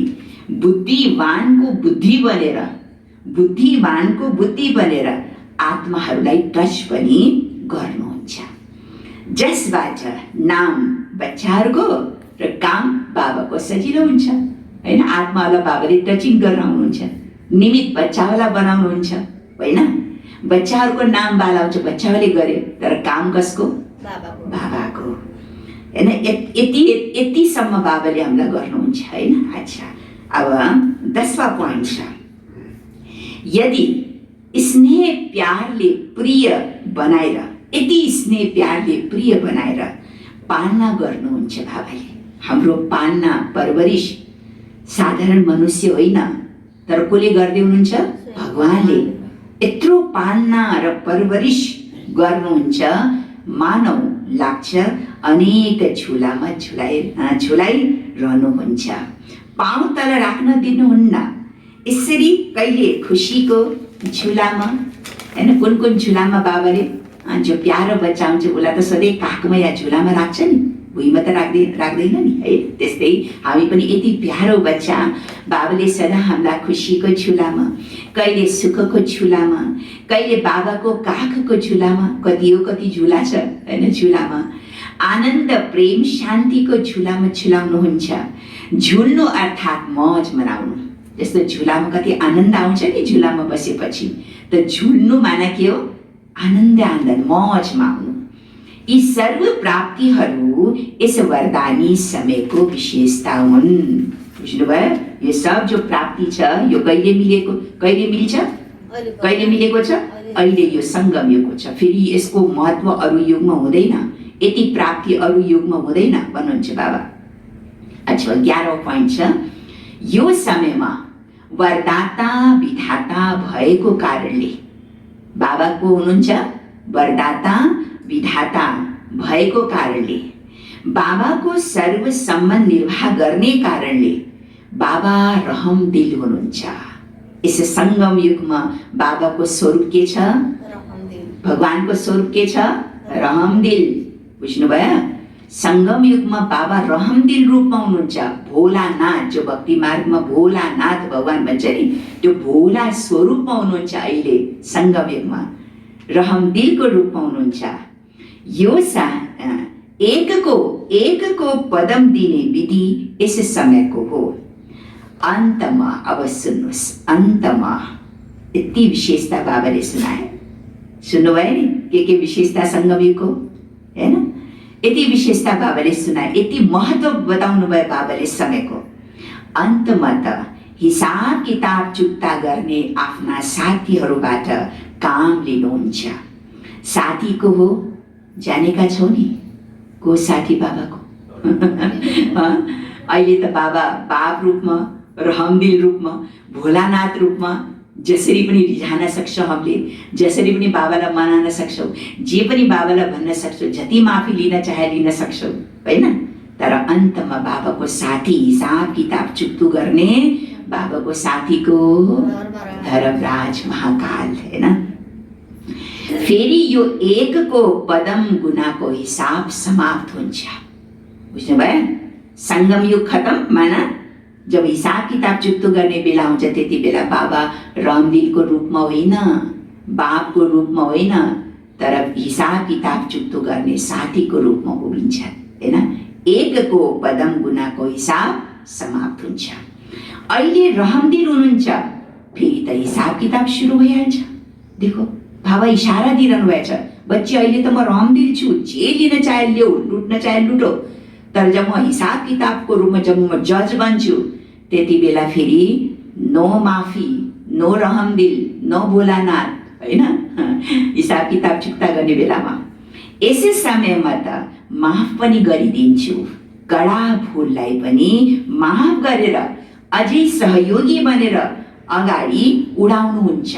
A: बुद्धिवानको बुद्धि बनेर आत्माहरूलाई टच पनि गर्नुहुन्छ, जसबाट नाम बच्चाहरूको र काम बाबाको सजिलो हुन्छ, होइन? आत्मालाई बाबाले टचिङ गराउनुहुन्छ, निमित्त बच्चाहरूलाई बनाउनुहुन्छ, होइन? बच्चाहरूको नाम बाला हुन्छ, बच्चाहरूले गरे, तर काम कसको? बाबाको, होइन? यतिसम्म बाबाले हामीलाई गर्नुहुन्छ, होइन? अच्छा, अब 10वां पोइन्ट छ, यदि स्नेह प्यारले प्रिय बनाएर, यति स्नेह प्यारले प्रिय बनाएर पालना गर्नुहुन्छ बाबाले, हाम्रो पालना परवरिश साधारण मनुष्य होइन, तर कसले गर्दै हुनुहुन्छ? भगवानले यत्रो पालना र परवरिश गर्नुहुन्छ, मानव लाग्छ अनेक झुलामा झुलाइरहनुहुन्छ। पाउँ तल राख्न दिनुहुन्न। यसरी कहिले खुसीको झुलामा, होइन, कुन कुन झुलामा बाबाले जो प्यारो बच्चा हुन्छ उसलाई त सधैँ काखमा या झुलामा राख्छ नि, भुइँमा त राख्दैन नि, है। त्यस्तै हामी पनि यति प्यारो बच्चा बाबाले सदा हामीलाई खुसीको झुलामा, कहिले सुखको झुलामा, कहिले बाबाको काखको झुलामा, कति झुला छ, होइन, झुलामा आनन्द प्रेम शान्तिको झुलामा झुलाउनुहुन्छ। झुल्नु अर्थात् मौज मनाउनु। जस्तो झुलामा कति आनन्द आउँछ नि झुलामा बसेपछि, त झुल्नु माना के हो? आनन्द मौज मान्नु। यी सर्व प्राप्तिहरू यस वरदानी समयको विशेषता हुन्। बुझ्नुभयो? यो सब जो प्राप्ति छ यो कहिले मिल्छ? कहिले मिलेको छ? अहिले यो सङ्गम युगको छ। फेरि यसको महत्त्व अरू युगमा हुँदैन, यति प्राप्ति अरू युगमा हुँदैन भन्नुहुन्छ बाबा। अच्छा, 11औं पोइन्ट छ, यो समयमा वरदाता विधाता भएको कारणले, बाबाको हुनुहुन्छ वरदाता विधाता भएको कारणले, बाबाको सर्व सम्बन्ध निर्वाह गर्ने कारणले बाबा रहमदिल हुनुहुन्छ। यस सङ्गम युगमा बाबाको स्वरूप के छ? भगवानको स्वरूप के छ? रहमदिल। बुझ्नुभयो? सङ्गम युगमा बाबा रहमदिल रूपमा हुनुहुन्छ। भोलानाथ, जो भक्ति मार्गमा भोलानाथ भगवान भन्छ नि, त्यो भोला स्वरूपमा हुनुहुन्छ। अहिले सङ्गम युगमा रहमदिलको रूपमा हुनुहुन्छ। यो एकको पदम दिने विधि यस समयको हो। अन्तमा, अब सुन्नुहोस्, अन्तमा यति विशेषता बाबाले सुनाए। सुन्नुभयो नि के विशेषता सङ्गम युगको, होइन? यति विशेषता बाबाले सुनाए, यति महत्त्व बताउनु भयो बाबाले समयको। अन्तमा त हिसाब किताब चुक्ता गर्ने आफ्ना साथीहरूबाट काम लिनुहुन्छ। साथी को हो जानेका छौ नि? को साथी बाबाको? अहिले त बाबा बाप रूपमा, रहमदिल रूपमा, भोलानाथ रूपमा जसरी पनि रिझान सक्छौँ, हामीले जसरी पनि बाबालाई मनाउन सक्छौँ, जे पनि बाबालाई भन्न सक्छौँ, जति माफी लिन चाहे लिन सक्छौँ, होइन? तर अन्तमा बाबाको साथी, हिसाब किताब चुक्तु गर्ने बाबाको साथीको धर्मराज महाकाल, होइन? फेरि यो एकको पदम गुनाको हिसाब समाप्त हुन्छ। बुझ्नुभयो? सङ्गम युग खतम माना जब हिसाब किताब चुक्तो गर्ने बेला हुन्छ, त्यति बेला बाबा रहमदिलको रूपमा होइन, बापको रूपमा होइन, तर हिसाब किताब चुक्तो गर्ने साथीको रूपमा उभिन्छ, होइन? एकको पदम गुनाको हिसाब समाप्त हुन्छ। अहिले रहमदिल हुनुहुन्छ, फेरि त हिसाब किताब सुरु भइहाल्छ। देखो, बाबा इशारा दिइरहनु भएको छ, बच्ची अहिले त म रहमदिल छु, जे लिन चाहे ल्याऊ, लुट्न चाहे लुटो, तर जब म हिसाब किताबको रूपमा जब म जज बन्छु, त्यति बेला फेरि नो माफी, नो रहमदिल, नो भोलानाथ, होइन? हिसाब किताब चुक्ता गर्ने बेलामा यसै समयमा त माफ पनि गरिदिन्छु, कडा भुललाई पनि माफ गरेर अझै सहयोगी बनेर अगाडि उडाउनुहुन्छ।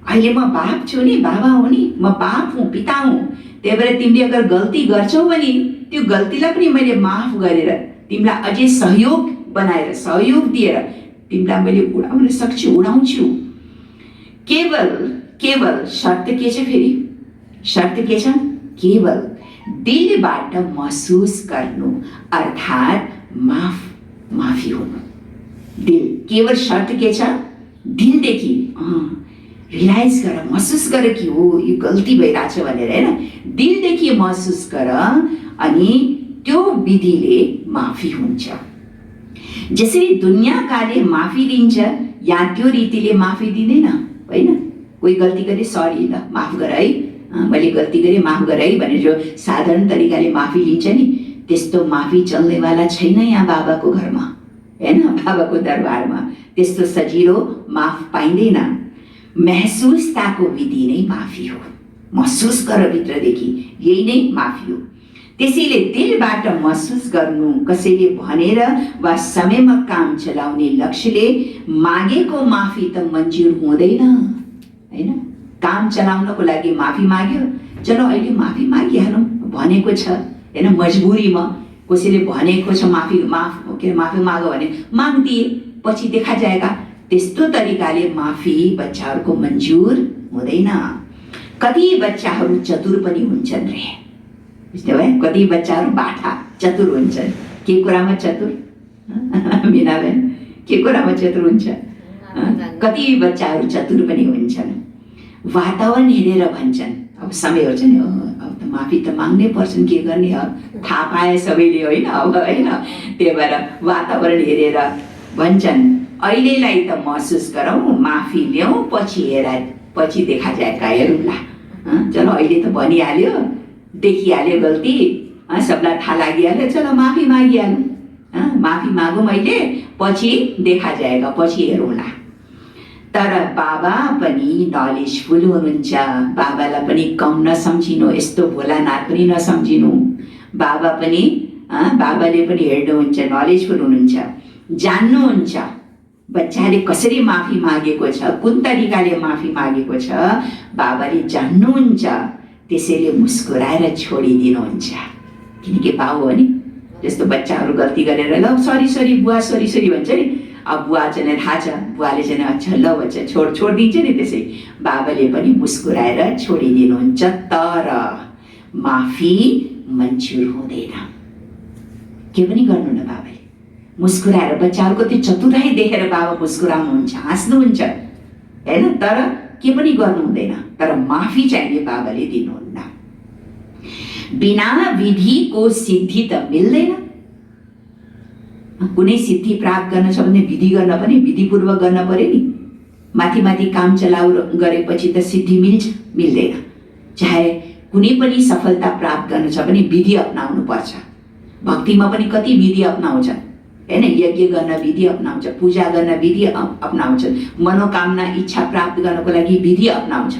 A: अहिले म बाप छु नि, बाबा हो नि, म बाप हुँ, पिता हुँ, त्यही भएर तिमीले अगर गल्ती गर्छौ भने त्यो गल्तीलाई पनि मैले माफ गरेर तिमीलाई अझै सहयोग बनाएर, सहयोग दिएर तिमीलाई मैले उडाउँछु। केवल शर्त के छ? फेरि शर्त के छ? केवल दिलबाट महसुस गर्नु अर्थात् माफी हुनु। दिल, केवल शर्त के छ? दिलदेखि रियलाइज गर, महसुस गर कि हो यो गल्ती भइरहेछ भनेर, होइन? दिलदेखि महसुस गर अनि त्यो विधिले माफी हुन्छ। जसरी दुनियाकाले माफी दिन्छ, यहाँ त्यो रीतिले माफी दिँदैन, होइन? कोही गल्ती गरे सरी ल माफ गर है, मैले गल्ती गरेँ माफ गर है भनेर जो साधारण तरिकाले माफी लिन्छ नि, त्यस्तो माफी चल्नेवाला छैन यहाँ बाबाको घरमा, होइन? बाबाको दरबारमा त्यस्तो सजिलो माफ पाइँदैन। महसुसताको विधि नै माफी हो। महसुस गर भित्रदेखि, यही नै माफी हो। त्यसैले दिलबाट महसुस गर्नु, कसैले भनेर वा समयमा काम चलाउने लक्ष्यले मागेको माफी त मन्जुर हुँदैन, हैन? काम चलाउनको लागि माफी माग्यो, चलो अहिले माफी मागिहालौँ भनेको छ, हैन? मजबुरीमा कसैले भनेको छ माफी माग भने माग्दिए, पछि देखा जाएगा। त्यस्तो तरिकाले माफी बच्चाहरूको मन्जुर हुँदैन। कति बच्चाहरू चतुर पनि हुन्छन् रे, बुझ्यौ है? कति बच्चाहरू बाठा चतुर हुन्छन्। के कुरामा चतुर? मिनाबेन, के कुरामा चतुर हुन्छ? कति बच्चाहरू चतुर पनि हुन्छन्। वातावरण हेरेर भन्छन्, अब समय हो नि, अब त माफी त माग्नै पर्छन्, के गर्ने, अब थाहा पाए सबैले, होइन? अब होइन, त्यही भएर वातावरण हेरेर भन्छन् अहिलेलाई त महसुस गरौँ, माफी ल्याउँ, पछि देखा जाएगा, हेरौँला। चलो अहिले त भनिहाल्यो, देखिहाल्यो गल्ती, सबलाई थाहा लागिहाल्यो, चलो माफी मागिहालौँ, माफी मागौँ अहिले, पछि देखा जाएगा, पछि हेरौँला। तर बाबा पनि नलेजफुल हुनुहुन्छ। बाबालाई पनि कम नसम्झिनु, यस्तो भोलानाथ पनि नसम्झिनु। बाबाले पनि हेर्नुहुन्छ, नलेजफुल हुनुहुन्छ, जान्नुहुन्छ बच्चाले कसरी माफी मागेको छ, कुन तरिकाले माफी मागेको छ, बाबाले जान्नुहुन्छ। त्यसैले मुस्कुराएर छोडिदिनुहुन्छ। किनकि बाउ हो नि, जस्तो बच्चाहरू गल्ती गरेर ल सरी बुवा सरी भन्छ नि, अब बुवा चाहिँ थाहा छ, बुवाले चाहिँ अच्छा ल बच्चा छोडिदिन्छ नि। त्यसै बाबाले पनि मुस्कुराएर छोडिदिनुहुन्छ। तर माफी मन्जुर हुँदैन। के पनि गर्नु न बाबाले, मुस्कुराएर। बच्चाहरूको त्यो चतुराई देखेर बाबा मुस्कुराउनुहुन्छ, हाँस्नुहुन्छ, हैन? तर के पनि गर्नु हुँदैन। तर माफी चाहिए बाबाले दिनुहुन्न। बिना विधिको सिद्धि त मिल्दैन। कुनै सिद्धि प्राप्त गर्न छ भने विधि गर्न पनि, विधिपूर्वक गर्न पर्यो नि। माथि काम चलाउ गरेपछि त सिद्धि मिल्दैन। चाहे कुनै पनि सफलता प्राप्त गर्न छ भने विधि अपनाउनु पर्छ। भक्तिमा पनि कति विधि अपनाउँछ, हैन? यज्ञ गर्न विधि अपनाउँछ, पूजा गर्न विधि अपनाउँछ, मनोकामना इच्छा प्राप्त गर्नको लागि विधि अपनाउँछ।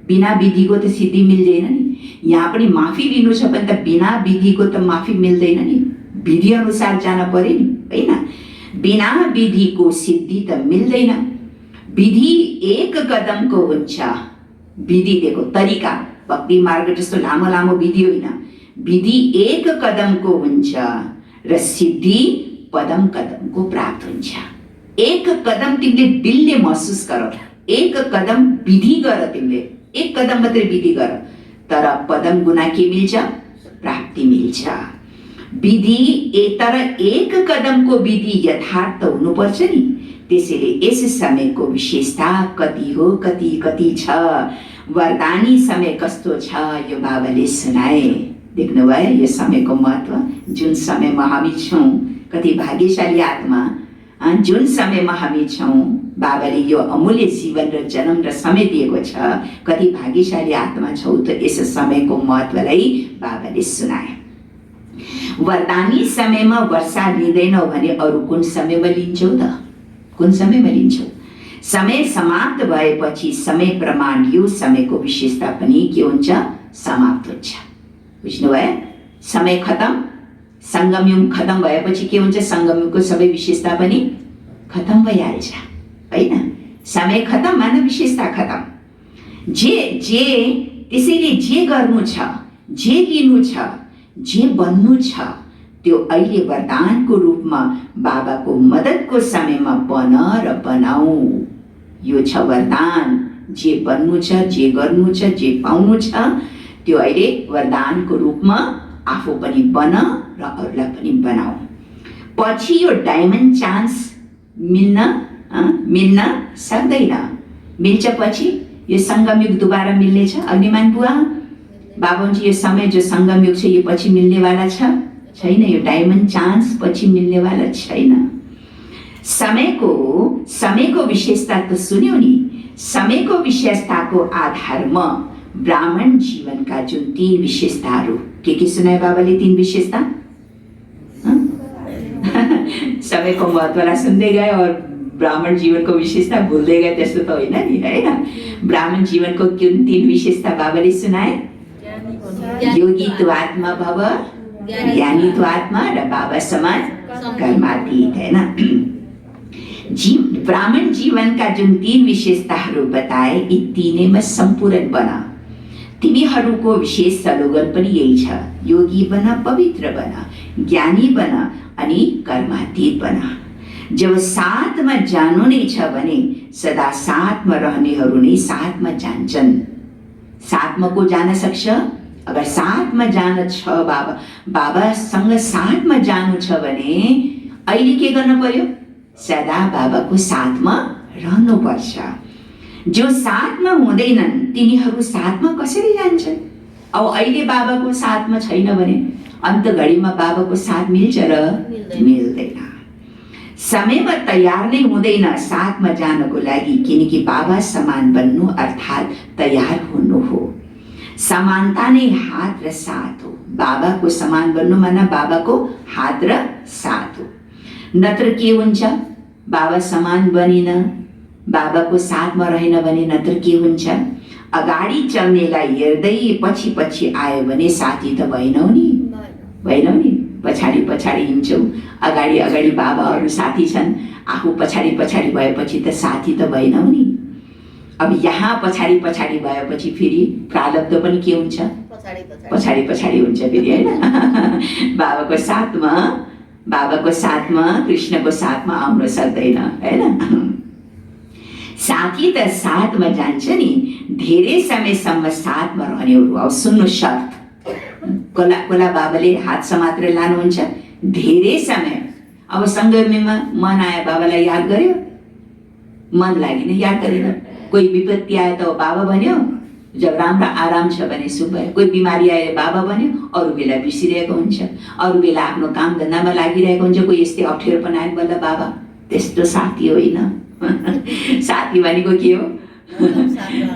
A: बिना विधिको त सिद्धि मिल्दैन नि। यहाँ पनि माफी लिनु छ भने त बिना विधिको त माफी मिल्दैन नि, विधि अनुसार जान पर्यो नि, हैन? बिना विधिको सिद्धि त मिल्दैन। विधि एक कदमको हुन्छ। विधि देखो तरिका, भक्ति मार्ग जस्तो लामो विधि होइन। विधि एक कदमको हुन्छ र सिद्धि कदमको प्राप्त हुन्छ। एक कदम तिमीले दिलले महसुस गर, एक कदम विधि गर, तिमीले एक कदम मात्रै विधि गर, तर पदम गुना के मिल्छ? प्राप्ति मिल्छ। तर एक कदमको विधि यथार्थ हुनुपर्छ नि। त्यसैले यस समयको विशेषता कति हो, कति छ, वरदानी समय कस्तो छ, यो बाबाले सुनाए। देख्नुभयो यो समयको महत्व। जुन समयमा हामी छौँ, कति भाग्यशाली आत्मा, जुन समयमा हामी छौँ, बाबाले यो अमूल्य जीवन र जन्म र समय दिएको छ। कति भाग्यशाली आत्मा छौ त यस समयको महत्वलाई बाबाले सुनाए। वरदानी समयमा वर्षा लिँदैनौ भने अरू कुन समयमा लिन्छौ त? कुन समयमा लिन्छौ? समय समाप्त भएपछि समय प्रमाण, यो समयको विशेषता पनि के हुन्छ? समाप्त हुन्छ। बुझ्नुभयो? समय खतम, संगमयुग खतम भएपछि के हुन्छ? संगमयुगको सबै विशेषता पनि खतम भइहाल्छ, हैन? समय खतम माने विशेषता खतम। त्यसैले जे गर्नु छ, जे लिनु छ, जे बन्नु छ, त्यो अहिले वरदानको रूपमा बाबाको मद्दतको समयमा बन र बनाऊ। यो छ वरदान। जे बन्नु छ, जे गर्नु छ, जे पाउनु छ, त्यो अहिले वरदानको रूपमा आफू पनि बन र अरूलाई पनि बनाऊ। पछि यो डायमन्ड चान्स मिल्न सक्दैन। मिल्छ पछि? यो संगमयुग दोबारा मिल्नेछ? अग्निमान बुवा, बाबुजी, यो समय जो संगमयुग छ यो पछि मिल्नेवाला छैन। यो डायमन्ड चान्स पछि मिल्नेवाला छैन। समयको विशेषता त सुन्यौ नि। समयको विशेषताको आधारमा ब्राह्मण जीवनका जुन 3 विशेषताहरू, के सुनाए बाबाले? 3 विशेषता। समयको महत्वलाई सुन्दै गए और ब्राह्मण जीवनको विशेषता भुल्दै गए, त्यस्तो त होइन नि, हैन? ब्राह्मण जीवनको कुन 3 विशेषता बाबाले सुनाए? योगी तु आत्मा भव, ज्ञानीत्व आत्मा र बाबा समान कर्मातीत, हैन। ब्राह्मण जीवनका जुन 3 विशेषताहरू बताए यी तीनैमा सम्पूर्ण बन। तिमीहरूको विशेष स्लोगन पनि यही छ, योगी बन, पवित्र बन, ज्ञानी बन अनि कर्मातीत बन। जब साथमा जानु नै छ भने सदा साथमा रहनेहरू नै साथमा जान्छन्। साथमा को जान सक्छ? अगर साथमा जान छ, बाबासँग साथमा जानु छ भने अहिले के गर्नु पर्यो? सदा बाबाको साथमा रहनुपर्छ। जो साथमा हुँदैनन् तिनीहरू साथमा कसरी जान्छन्? अब अहिले बाबाको साथमा छैन भने अन्त घडीमा बाबाको साथ मिल्छ र मिल्दैन। समयमा तयार नै हुँदैन साथमा जानको लागि, किनकि बाबा समान बन्नु अर्थात् तयार हुनु हो। समानता नै हात र साथ हो। बाबाको समान बन्नु माना बाबाको हात र साथ हो। नत्र के हुन्छ? बाबा समान बनिन, बाबाको साथमा रहेन भने नत्र के हुन्छ? अगाडि चल्नेलाई हेर्दै पछि पछि आयो भने साथी त भएनौ नि। पछाडि पछाडि हिँड्छौ, अगाडि अगाडि बाबाहरू साथी छन्, आफू पछाडि पछाडि भएपछि त साथी त भएनौ नि। अब यहाँ पछाडि पछाडि भएपछि फेरि प्रारब्ध पनि के हुन्छ? पछाडि पछाडि हुन्छ फेरि, हैन। बाबाको साथमा कृष्णको साथमा आउन सक्दैन, हैन। साथी त साथमा जान्छ नि, धेरै समयसम्म साथमा रहनेहरू। अब सुन्नु शर्त, कोला बाबाले हात समातेर लानुहुन्छ धेरै समय। अब सङ्गममा मन आयो बाबालाई याद गर्यो, मन लागिन याद गरेन। कोही विपत्ति आयो त बाबा भन्यो, जब राम्रो आराम छ भने सुख भयो। कोही बिमारी आयो बाबा भन्यो, अरू बेला बिर्सिरहेको हुन्छ, अरू बेला आफ्नो काम धन्दामा लागिरहेको हुन्छ। कोही यस्तै अप्ठ्यारो बनायो बल्ल बाबा। त्यस्तो साथी होइन। साथी भनेको के हो?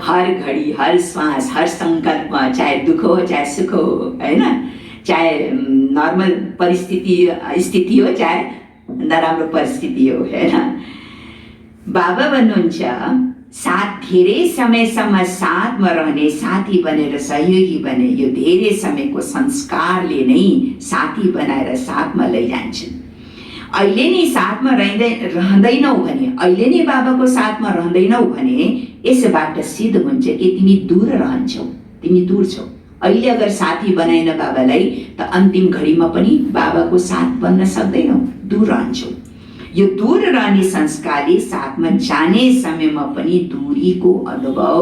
A: हर घडी, हर श्वास, हर सङ्कल्पमा, चाहे दुःख हो चाहे सुख हो, हैन, चाहे नर्मल स्थिति हो चाहे नराम्रो परिस्थिति हो, हैन। बाबा भन्नुहुन्छ साथ धेरै समयसम्म साथमा रहने, साथी बनेर सहयोगी बने। यो धेरै समयको संस्कारले नै साथी बनाएर साथमा लैजान्छन्। अहिले नै साथमा रहँदैनौ भने, अहिले नै बाबाको साथमा रहँदैनौ भने यसबाट सिद्ध हुन्छ कि तिमी दूर रहन्छौ, तिमी दूर छौ। अहिले अगर साथी बनाएन बाबालाई त अन्तिम घडीमा पनि बाबाको साथ बन्न सक्दैनौ, दूर रहन्छौ। यो दूर रहने संस्कारले साथमा जाने समयमा पनि दूरीको अनुभव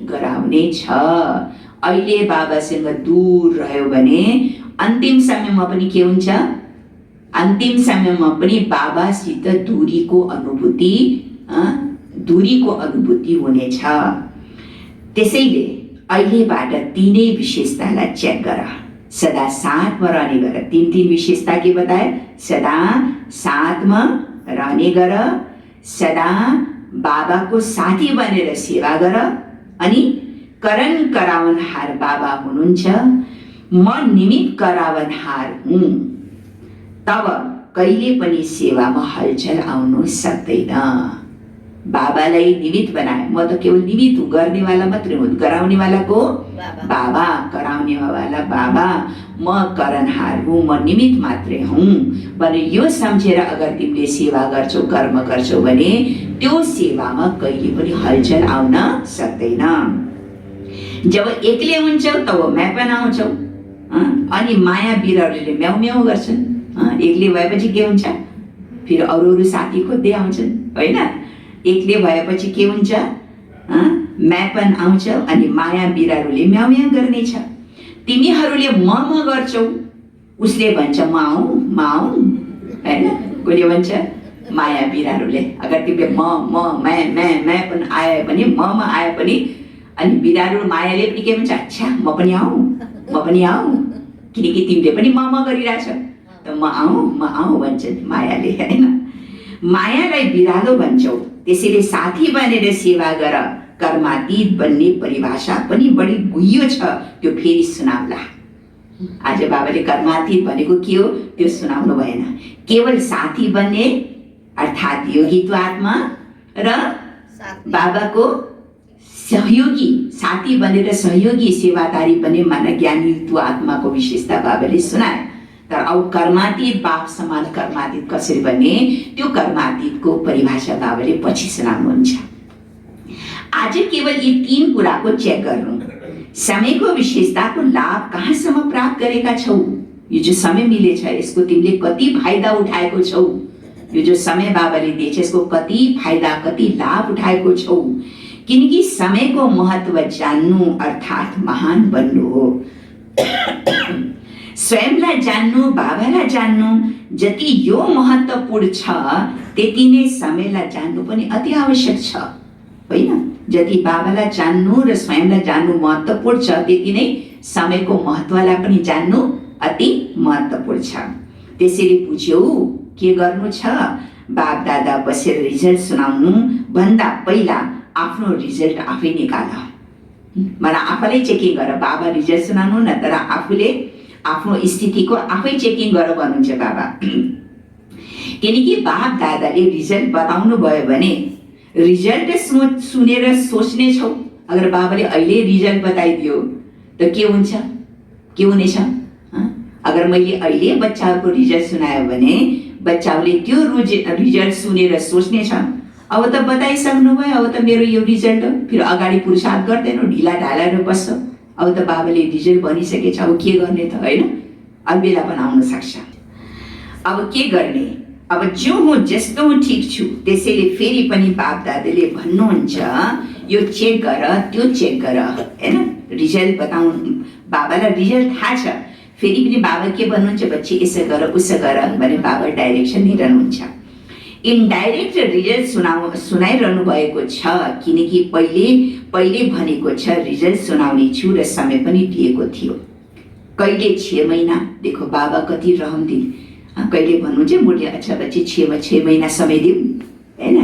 A: गराउने छ। अहिले बाबासँग दूर रह्यो भने अन्तिम समयमा पनि के हुन्छ? अन्तिम समयमा पनि बाबासित दूरीको अनुभूति हुनेछ। त्यसैले अहिलेबाट तीनै विशेषतालाई चेक गर। सदा साथमा रहने गर। 3 विशेषता के बताए? सदा साथमा रहने गर, सदा बाबाको साथी बनेर सेवा गर, अनि करण करावनहार बाबा हुनुहुन्छ। म निमित्त करावनहार हुँ, तब कहिले पनि सेवामा हलचल आउनु सक्दैन। बाबालाई निमित्त बनाए। म त केवल निमित्त हूँ, गर्नेवाला मात्रै हुँ। गराउनेवाला को? बाबा। कराउनेवाला बाबा। म करणहार हूँ, म निमित्त मात्रै हूँ भने यो सम्झेर अगर तिमीले सेवा गर्छौ, कर्म गर्छौ भने त्यो सेवामा कहिले पनि हलचल आउन सक्दैन। जब एक्लै हुन्छौ तब म्यापन आउँछौ, अनि माया बिरहरूले म्याउ म्याउ गर्छन्। एक्लै भएपछि के हुन्छ? फेरि अरू साथी खोज्दै आउँछन्, होइन? एक्लै भएपछि के हुन्छ? म्यापन आउँछ अनि माया बिरालोले म्याउ म्याउ गर्नेछ। तिमीहरूले म गर्छौ, उसले भन्छ म आऊ, हैन? कसले भन्छ? माया बिरालोले। अगर तिमीले मैं पनि आयो भने, म आयो पनि, अनि बिरालो मायाले पनि के भन्छ? अच्छा म पनि आऊ, किनकि तिमीले पनि म गरिरहेछौ, त म आऊ भन्छ मायाले, हैन? मायालाई बिरालो भन्छौ। त्यसैले साथी बनेर सेवा गर। कर्मातीत बन्ने परिभाषा पनि बढी गुहियो छ, त्यो फेरि सुनाउला। आज बाबाले कर्मातीत भनेको के हो त्यो सुनाउनु भएन। केवल साथी बन्ने अर्थात् योगित्व आत्मा र बाबाको सहयोगी, साथी बनेर सहयोगी सेवादारी बन्ने माना ज्ञानीत्व आत्माको विशेषता बाबाले सुनाए। तर अब कर्मातीत बाप समान कर्मातीत कसरी बने त्यो कर्मातीतको परिभाषा बाबाले पछि सुनाउनुहुन्छ। आज केवल यी 3 कुराको चेक गर्नु। समयको विशेषताको लाभ कहाँसम्म प्राप्त गरेका छौ? यो जो समय मिलेछ यसको तिमीले कति फाइदा उठाएको छौ? यो जो समय बाबाले दिएछ यसको कति फाइदा कति लाभ उठाएको छौ? किनकि समयको महत्व जान्नु अर्थात् महान बन्नु हो। स्वयंलाई जान्नु, बाबालाई जान्नु जति यो महत्त्वपूर्ण छ त्यति नै समयलाई जान्नु पनि अति आवश्यक छ, होइन? जति बाबालाई जान्नु र स्वयंलाई जान्नु महत्त्वपूर्ण छ त्यति नै समयको महत्त्वलाई पनि जान्नु अति महत्त्वपूर्ण छ। त्यसैले बुझ्यौ के गर्नु छ? बाप दादा बसेर रिजल्ट सुनाउनु भन्दा पहिला आफ्नो रिजल्ट आफै निकाल। मलाई आफैले चेकिङ गर। बाबा रिजल्ट सुनाउनु न, तर आफूले आफ्नो स्थितिको आफै चेकिङ गर भन्नुहुन्छ बाबा। किनकि बाप दादाले रिजल्ट बताउनु भयो भने रिजल्ट सुनेर सोच्ने छौ। अगर बाबाले अहिले रिजल्ट बताइदियो त के हुन्छ, के हुनेछ? अगर मैले अहिले बच्चाहरूको रिजल्ट सुनायो भने बच्चाहरूले त्यो रिजल्ट सुनेर सोच्ने छ अब त बताइसक्नु भयो, अब त मेरो यो रिजल्ट हो, फेरि अगाडि पुरुषार्थ गर्दैन, ढिला ढालेर बस्छ। अब त बाबाले रिजल्ट भनिसकेछ, अब के गर्ने त, होइन? अलबेला पनि आउन सक्छ। अब के गर्ने? अब जो म जस्तो म ठिक छु। त्यसैले फेरि पनि बाप दादाले भन्नुहुन्छ यो चेक गर, त्यो चेक गर, होइन? रिजल्ट बताउनु बाबालाई रिजल्ट थाहा छ, फेरि पनि बाबा के भन्नुहुन्छ? बच्ची यसो गर उसो गर भने बाबा डाइरेक्सन दिइरहनुहुन्छ। इनडाइरेक्ट रिजल्ट सुनाइरहनु भएको छ, किनकि पहिले भनेको छ रिजल्ट सुनाउने छु र समय पनि दिएको थियो। कहिले 6 महिना, देखो बाबा कति रहमदिल। कहिले भन्नुहुन्छ मुझे अच्छा बच्चे 6 महीना समय दिउँ, होइन?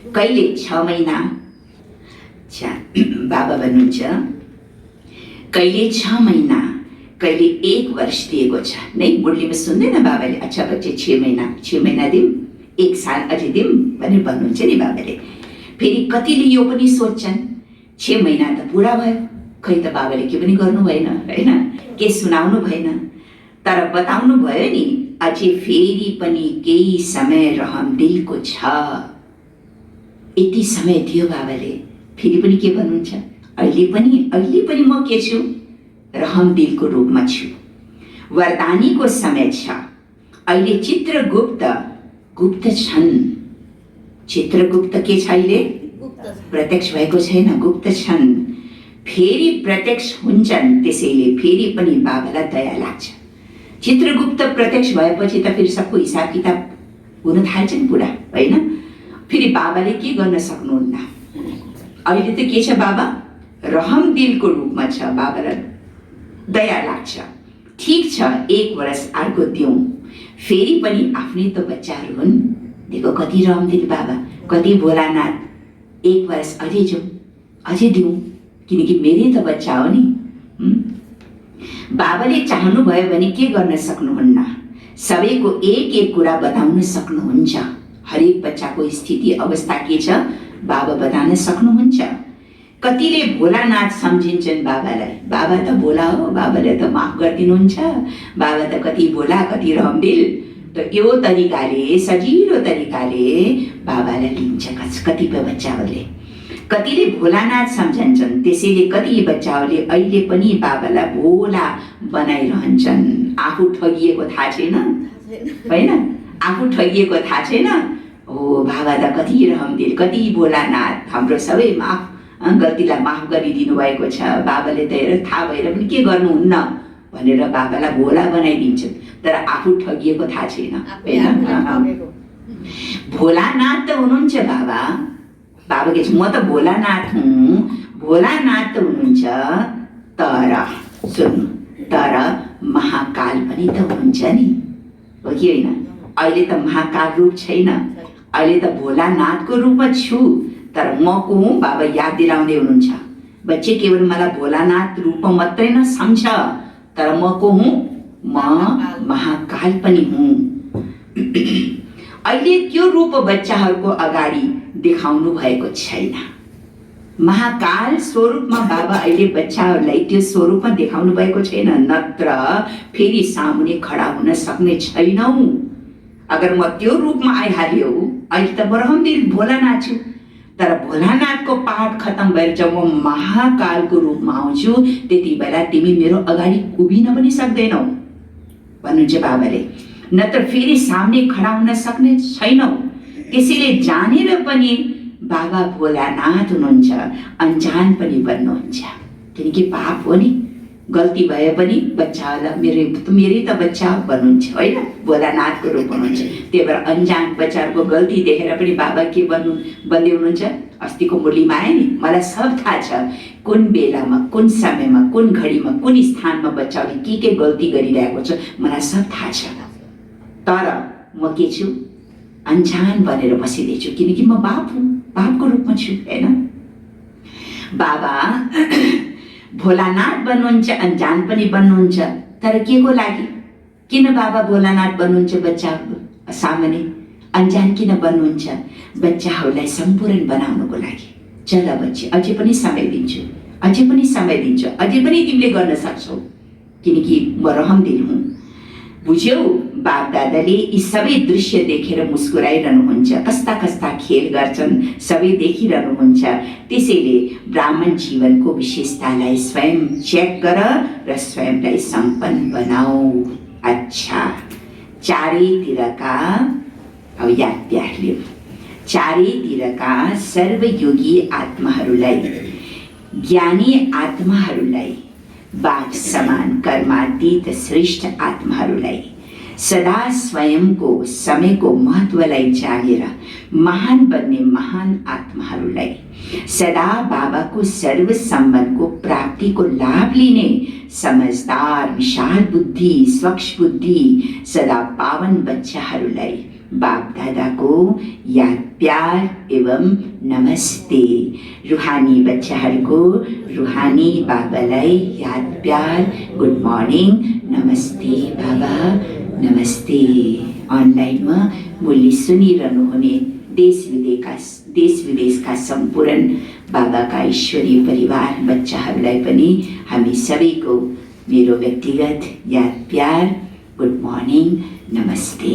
A: कहिले 6 महिना। अच्छा, बाबा भन्नुहुन्छ कहिले 6 महिना, कहिले 1 वर्ष दिएको छ। नै मुरलीमा सुन्दैन बाबाले अच्छा बच्चे 6 महिना दिउँ, 1 साल अझै दिउँ भनेर भन्नुहुन्छ नि बाबाले। फेरि कतिले यो पनि सोध्छन् 6 महिना त पुरा भयो, खै त बाबाले के पनि गर्नु भएन, होइन? के सुनाउनु भएन, तर बताउनु भयो नि अझै फेरि पनि केही समय रहमदिलको छ। यति समय दियो बाबाले, फेरि पनि के भन्नुहुन्छ? अहिले पनि म के छु? रहमदिलको रूपमा छु। वरदानीको समय छ। अहिले गुप्त छन्। चित्रगुप्त के छ? अहिले प्रत्यक्ष भएको छैन, गुप्त छन्। फेरि प्रत्यक्ष हुन्छन्, त्यसैले फेरि पनि बाबालाई दया लाग्छ। चित्रगुप्त प्रत्यक्ष भएपछि त फेरि सबको हिसाब किताब हुन थाल्छ नि पुरा, होइन? फेरि बाबाले के गर्न सक्नुहुन्न? अहिले त के छ? बाबा रहमदिलको रूपमा छ, बाबालाई दया लाग्छ। ठिक छ, 1 वर्ष अर्को दिउँ, फेरि पनि आफ्नै त बच्चाहरू हुन्। देखो कति रहमदिल बाबा, कति भोलानाथ। 1 वर्ष अझै जाउँ, अझै दिउँ, किनकि मेरै त बच्चा हो नि। बाबाले चाहनुभयो भने के गर्न सक्नुहुन्न? सबैको एक कुरा बताउन सक्नुहुन्छ। हरेक बच्चाको स्थिति अवस्था के छ बाबा बताउन सक्नुहुन्छ। कतिले भोलानाथ सम्झिन्छन् बाबालाई। बाबा त भोला हो, बाबाले त माफ गरिदिनुहुन्छ, बाबा त कति भोला कति रहमदिल। त यो तरिकाले सजिलो तरिकाले बाबालाई लिन्छ कतिपय बच्चाहरूले। कतिले भोलानाथ सम्झन्छन्, त्यसैले कति बच्चाहरूले अहिले पनि बाबालाई भोला बनाइरहन्छन्। आफू ठगिएको थाहा छैन, होइन? आफू ठगिएको थाहा छैन। हो बाबा त कति रहमदिल कति भोलानाथ, हाम्रो सबै गल्तीलाई माफ गरिदिनु भएको छ। बाबाले त हेर थाहा भएर पनि के गर्नुहुन्न भनेर बाबालाई भोला बनाइदिन्छन्, तर आफू ठगिएको थाहा छैन, होइन? भोलानाथ त हुनुहुन्छ बाबा। बाबा के म त भोलानाथ हुँ, भोलानाथ त हुनुहुन्छ, तर सुन्नु, तर महाकाल पनि त हुन्छ नि, हो कि होइन? अहिले त महाकाल रूप छैन, अहिले त भोलानाथको रूपमा छु, तर म को हुँ बाबा याद दिलाउँदै हुनुहुन्छ। बच्चे केवल मलाई भोलानाथ रूपमा मात्रै नसम्झ, तर म को हुँ? म महाकाल पनि हुँ। अहिले त्यो रूप बच्चाहरूको अगाडि देखाउनु भएको छैन। महाकाल स्वरूपमा बाबा अहिले बच्चाहरूलाई त्यो स्वरूपमा देखाउनु भएको छैन, नत्र फेरि सामुने खडा हुन सक्ने छैनौ। अगर म त्यो रूपमा आइहाल्यो, अहिले त बरहमदिल भोलानाथ छु, तर भोलानाथको पाठ खत्म भएर जब म महाकालको रूपमा आउँछु त्यति बेला तिमी मेरो अगाडि उभिन पनि सक्दैनौ भन्नुहुन्छ बाबाले, नत्र फेरि सामने खडा हुन सक्ने छैनौ। त्यसैले जानेर पनि बाबा भोलानाथ हुनुहुन्छ, अनजान पनि बन्नुहुन्छ, किनकि पाप हो नि, गल्ती भए पनि बच्चाहरूलाई मेरै त बच्चा भन्नुहुन्छ होइन, भोलानाथको रूप हुनुहुन्छ। त्यही भएर अनजान बच्चाहरूको गल्ती देखेर पनि बाबा के बन्दै हुनुहुन्छ। अस्तिको मुरलीमा आयो नि, मलाई सब थाहा छ कुन बेलामा, कुन समयमा, कुन घडीमा, कुन स्थानमा बच्चाले के गल्ती गरिरहेको छ, मलाई सब थाहा छ। तर म के छु, अनजान बनेर बसिदिन्छु, किनकि म बाप हुँ, बापको रूपमा छु होइन। बाबा भोलानाथ बन्नुहुन्छ, अनजान पनि बन्नुहुन्छ, तर के को लागि? किन बाबा भोलानाथ बन्नुहुन्छ बच्चाहरूको सामने, अनजान किन बन्नुहुन्छ? बच्चाहरूलाई सम्पूर्ण बनाउनको लागि। चल बच्चे, अझै पनि समय दिन्छु, अझै पनि समय दिन्छु, अझै पनि तिमीले गर्न सक्छौ, किनकि म रहमदिल हुँ। बुझ्यौ? बाप दादाले यी सबै दृश्य देखेर मुस्कुराइरहनुहुन्छ, कस्ता कस्ता खेल गर्छन् सबै देखिरहनुहुन्छ। त्यसैले ब्राह्मण जीवनको विशेषतालाई स्वयं चेक गर र स्वयंलाई सम्पन्न बनाऊ। अच्छा, चारैतिरका, अब याद प्यार लियो, चारैतिरका सर्वयोगी आत्माहरूलाई, ज्ञानी आत्माहरूलाई, बाघ समान कर्मातीत श्रेष्ठ आत्माहरूलाई, सदा स्वयंको समयको महत्त्वलाई जानेर महान बन्ने महान आत्माहरूलाई, सदा बाबाको सर्व सम्बन्धको प्राप्तिको लाभ लिने समझदार विशाल बुद्धि स्वच्छ बुद्धि सदा पावन बच्चाहरूलाई बाप दादाको याद प्यार एवं नमस्ते। रूहानी बच्चाहरूको रूहानी बाबालाई याद प्यार, गुड मर्निङ, नमस्ते बाबा, नमस्ते। अनलाइनमा मुरली सुनिरहनुहुने देश विदेशका सम्पूर्ण बाबाका ईश्वरीय परिवार बच्चाहरूलाई पनि हामी सबैको मेरो व्यक्तिगत याद प्यार, गुड मर्निङ, नमस्ते।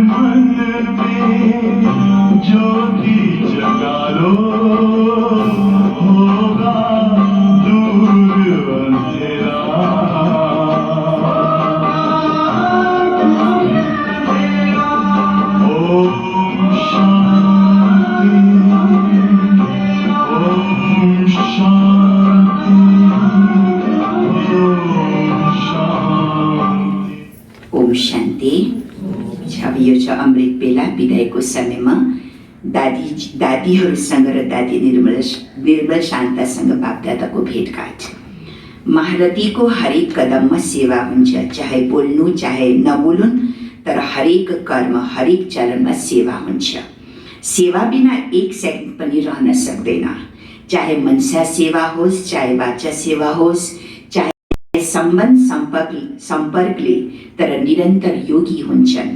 B: मन में ज्योति जगा लो, होगा दूर अंधेरा। ओम शांति, ओम शांति, ओम शांति।
A: ओम शान्ति। अब यो छ अमृत बेला विदायको समयमा दादीहरूसँग र दादी निर्मल शान्तासँग बापदादाको भेटघाट। महारथीको हरेक कदममा सेवा हुन्छ, चाहे बोल्नु चाहे नबोलुन्, तर हरेक कर्म हरेक चरणमा सेवा हुन्छ। सेवा बिना एक सेकेन्ड पनि रहन सक्दैन, चाहे मनसा सेवा होस्, चाहे वाचा सेवा होस्, चाहे सम्बन्ध सम्पर्कले, तर निरन्तर योगी हुन्छन्,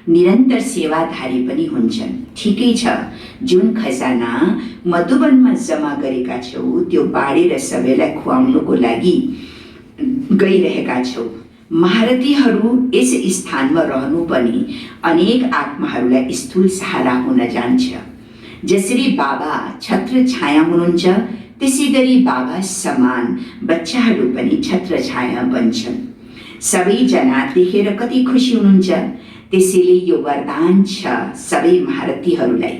A: निरन्तर सेवाधारी पनि हुन्छन्। ठिकै छ, जुन खजाना मधुबनमा जम्मा गरेका छौ त्यो बाँडेर सबैलाई खुवाउनुको लागि गइरहेका छौ। महारथीहरू यस स्थानमा रहनु पनि अनेक आत्माहरूलाई स्थूल सहारा हुन जान्छ। जसरी बाबा छत्र छाया हुनुहुन्छ, त्यसै गरी बाबा समान बच्चाहरू पनि छत्र छाया बन्छन्। सबैजना देखेर कति खुसी हुनुहुन्छ। त्यसैले यो वरदान छ सबै महारथीहरूलाई।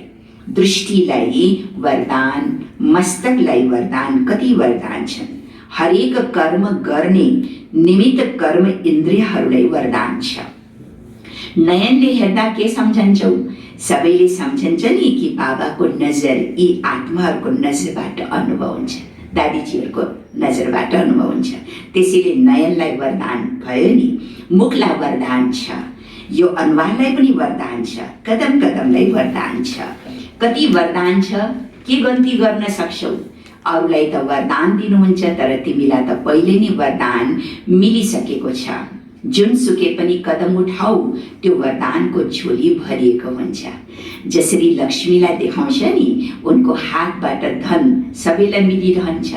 A: दृष्टिलाई वरदान, मस्तकलाई वरदान, कति वरदान छन्। हरेक कर्म गर्ने निमित्त कर्म इन्द्रियहरूलाई वरदान छ। नयनले हेर्दा के सम्झन्छौ? सबैले सम्झन्छ नि कि बाबाको नजर यी आत्माहरूको नजरबाट अनुभव हुन्छ, दादीजीहरूको नजरबाट अनुभव हुन्छ। त्यसैले नयनलाई वरदान भयो नि, मुखलाई वरदान छ, यो अनुहारलाई पनि वरदान छ, कदम कदमलाई वरदान छ। कति वरदान छ, के गल्ती गर्न सक्छौ? अरूलाई त वरदान दिनुहुन्छ, तर तिमीलाई त पहिले नै वरदान मिलिसकेको छ। जुनसुकै पनि कदम उठाऊ त्यो वरदानको झोली भरिएको हुन्छ। जसरी लक्ष्मीलाई देखाउँछ नि, उनको हातबाट धन सबैलाई मिलिरहन्छ।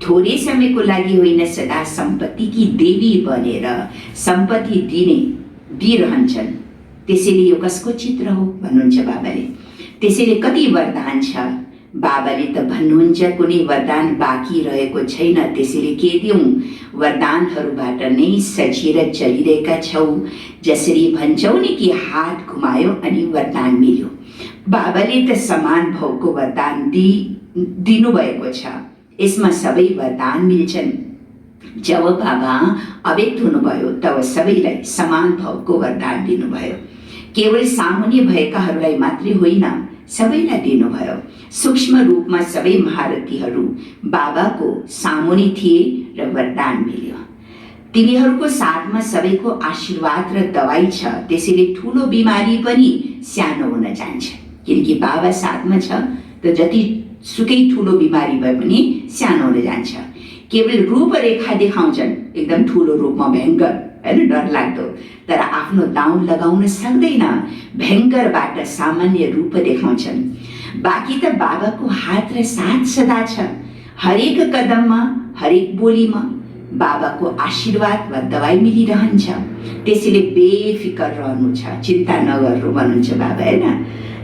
A: थोरै समयको लागि होइन, सदा सम्पत्तिकी देवी बनेर सम्पत्ति दिइरहन्छन्। त्यसैले यो कसको चित्र हो भन्नुहुन्छ बाबाले। त्यसैले कति वरदान छ। बाबाले त भन्नुहुन्छ कुनै वरदान बाँकी रहेको छैन, त्यसैले के दिउँ? वरदानहरूबाट नै सजिएर चलिरहेका छौ। जसरी भन्छौ नि कि हात घुमायो अनि वरदान मिल्यो। बाबाले त समान भावको वरदान दिनुभएको छ। यसमा सबै वरदान मिल्छन्। जब बाबा अव्यक्त हुनुभयो तब सबैलाई समान भावको वरदान दिनुभयो। केवल सामान्य भएकाहरूलाई मात्रै होइन, सबैलाई दिनुभयो। सूक्ष्म रूपमा सबै महारथीहरू बाबाको सामुने थिए र वरदान मिल्यो। तिनीहरूको साथमा सबैको आशीर्वाद र दवाई छ। त्यसैले ठुलो बिमारी पनि सानो हुन जान्छ, किनकि बाबा साथमा छ त जति सुकै ठुलो बिमारी भए पनि सानो हुन जान्छ। केवल रूपरेखा देखाउँछन्, एकदम ठुलो रूपमा भयङ्कर होइन, डर लाग्दो, तर आफ्नो दाउँ लगाउन सक्दैन। भयङ्करबाट सामान्य रूप देखाउँछन्। बाँकी त बाबाको हात र साथ सदा छ। हरेक कदममा हरेक बोलीमा बाबाको आशीर्वाद वा दवाई मिलिरहन्छ। त्यसैले बेफिकर रहनु छ, चिन्ता नगर्नु भन्नुहुन्छ बाबा होइन।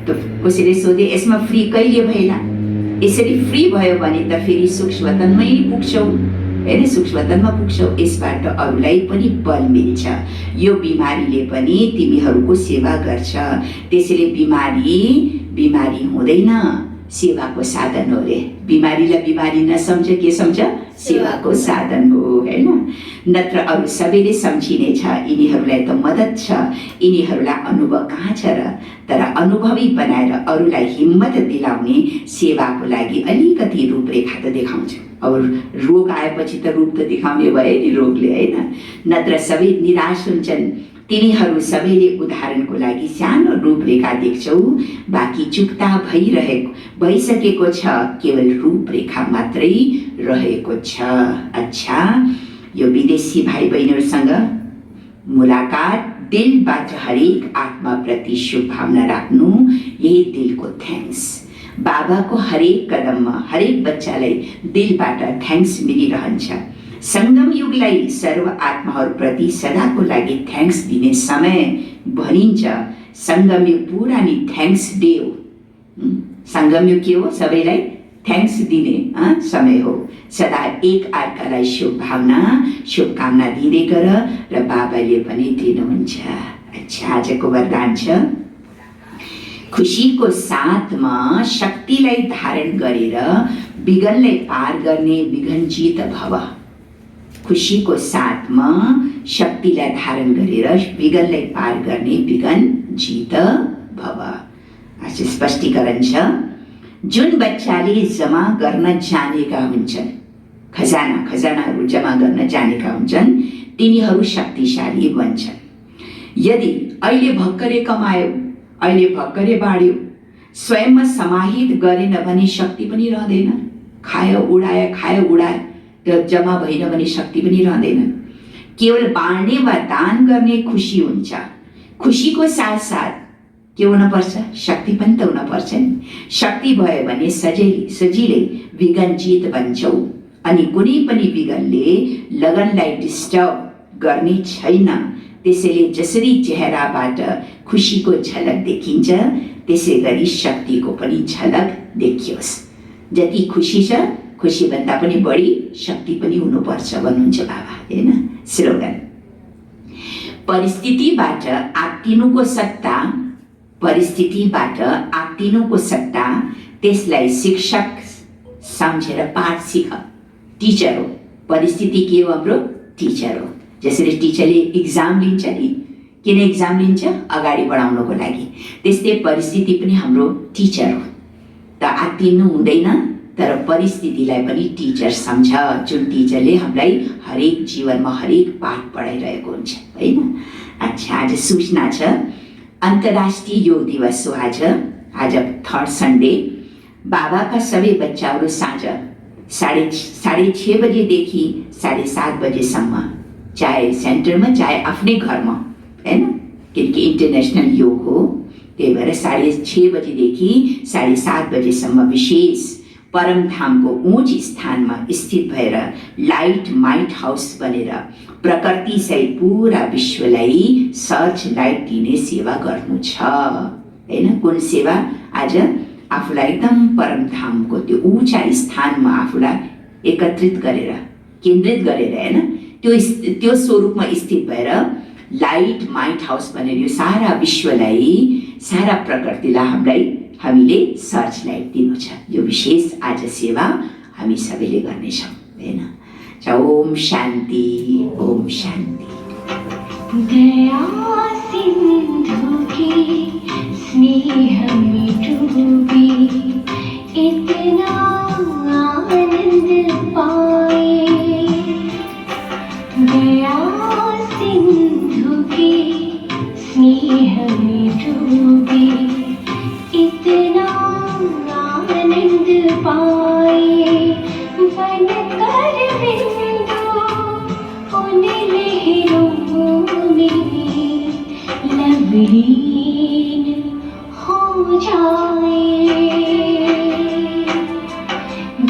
A: त कसैले सोधे यसमा फ्री कहिले भएन? यसरी फ्री भयो भने त फेरि सूक्ष्मतनमै पुग्छौ होइन, सूक्ष्मतनमा पुग्छौ। यसबाट अरूलाई पनि बल मिल्छ। यो बिमारीले पनि तिमीहरूको सेवा गर्छ। त्यसैले बिमारी हुँदैन, सेवाको साधन हो रे। बिमारीलाई बिमारी नसम्झ, के सम्झ? सेवाको साधन हो होइन। नत्र अरू सबैले सम्झिनेछ, यिनीहरूलाई त मद्दत छ, यिनीहरूलाई अनुभव कहाँ छ र? तर अनुभवी बनाएर अरूलाई हिम्मत दिलाउने सेवाको लागि अलिकति रूपरेखा त देखाउँछ। अब रोग आएपछि त रूप त देखाउने भयो नि रोगले होइन। नत्र सबै निराश हुन्छन्। तिनीहरू सबैले उदाहरणको लागि सानो रूपरेखा देख्छौ, बाँकी चुक्ता भइसकेको छ, केवल रूपरेखा मात्रै रहेको छ। अच्छा, यो विदेशी भाइ बहिनीहरूसँग मुलाकात, दिलबाट हरेक आत्माप्रति शुभभावना राख्नु, यही दिलको थ्याङ्क्स। बाबाको हरेक कदममा हरेक बच्चालाई दिलबाट थ्याङ्क्स मिलिरहन्छ। सङ्गम युगलाई सर्व आत्माहरूप्रति सदाको लागि थ्याङ्क्स दिने समय भनिन्छ। सङ्गम युग पुरा नि थ्याङ्क्स डे हो। सङ्गम युग के हो? सबैलाई थ्याङ्क्स दिने समय हो। सदा एक अर्कालाई शुभभावना शुभकामना दिँदै गर र बाबाले पनि दिनुहुन्छ। अच्छा, आजको वरदान छ खुसीको साथमा शक्तिलाई धारण गरेर विघ्नलाई पार गर्ने विघ्नजित भव। खुसीको साथमा शक्तिलाई धारण गरेर विघ्नलाई पार गर्ने विघ्नजित भव। आज स्पष्टीकरण छ जुन बच्चाले जमा गर्न जानेका हुन्छन्, खजानाहरू जमा गर्न जानेका हुन्छन्, तिनीहरू शक्तिशाली बन्छन्। यदि अहिले भर्खरै कमायो, अहिले भर्खरै बाँड्यो, स्वयंमा समाहित गरेन भने शक्ति पनि रहँदैन। खायो उडायो त्यो जमा भएन भने शक्ति पनि रहँदैन। केवल बाँड्ने वा दान गर्ने खुसी हुन्छ। खुसीको साथसाथ के हुनुपर्छ? शक्ति पनि त हुनुपर्छ नि। शक्ति भयो भने सजिलै विघ्नजित बन्छौ अनि कुनै पनि विघ्नले लगनलाई डिस्टर्ब गर्ने छैन। त्यसैले जसरी चेहराबाट खुसीको झलक देखिन्छ त्यसै गरी शक्तिको पनि झलक देखियोस्। जति खुसी छ खुसीभन्दा पनि बढी शक्ति पनि हुनुपर्छ भन्नुहुन्छ बाबा, हैन? स्लोगन परिस्थितिबाट आत्तिनुको सट्टा त्यसलाई शिक्षक सम्झेर पाठ सिक। टिचर हो परिस्थिति, के हो? हाम्रो टिचर हो। जसरी टिचरले इक्जाम लिन्छ नि, किन इक्जाम लिन्छ? अगाडि बढाउनको लागि। त्यस्तै परिस्थिति पनि हाम्रो टिचर हो। त आत्तिनु हुँदैन, तर परिस्थितिलाई पनि टिचर सम्झ, जुन टिचरले हामीलाई हरेक जीवनमा हरेक पाठ पढाइरहेको हुन्छ, होइन? अच्छा, आज सूचना छ अन्तर्राष्ट्रिय योग दिवस हो। आज थर्ड सन्डे। बाबाका सबै बच्चाहरू साँझ 6:30 बजेदेखि 7:30 बजेसम्म, चाहे सेन्टरमा चाहे आफ्नै घरमा, होइन? किनकि इन्टरनेसनल योग हो, त्यही भएर 6:30 बजेदेखि 7:30 बजेसम्म विशेष परमधामको उच्च स्थानमा स्थित भएर लाइट माइट हाउस बनेर प्रकृति सहित पुरा विश्वलाई सर्च लाइट दिने सेवा गर्नु छ, होइन? कुन सेवा? आज आफूलाई एकदम परमधामको त्यो ऊँचा स्थानमा आफूलाई एकत्रित गरेर, केन्द्रित गरेर, होइन, त्यो स्वरूपमा स्थित भएर लाइट माइट हाउस बनेर यो सारा विश्वलाई, सारा प्रकृतिलाई हामीले सर्च लाइट दिनु छ। यो विशेष आज सेवा हामी सबैले गर्नेछौँ, होइन? ओम शान्ति, ओम शान्ति।
C: दया सिंधु की स्नेह में डूबी इतना आनंद पाए। दया सिंधु की स्नेह में डूबी इतना आनंद पाए। बनकर बिंदु उन लहरों में लवलीन हो जाए।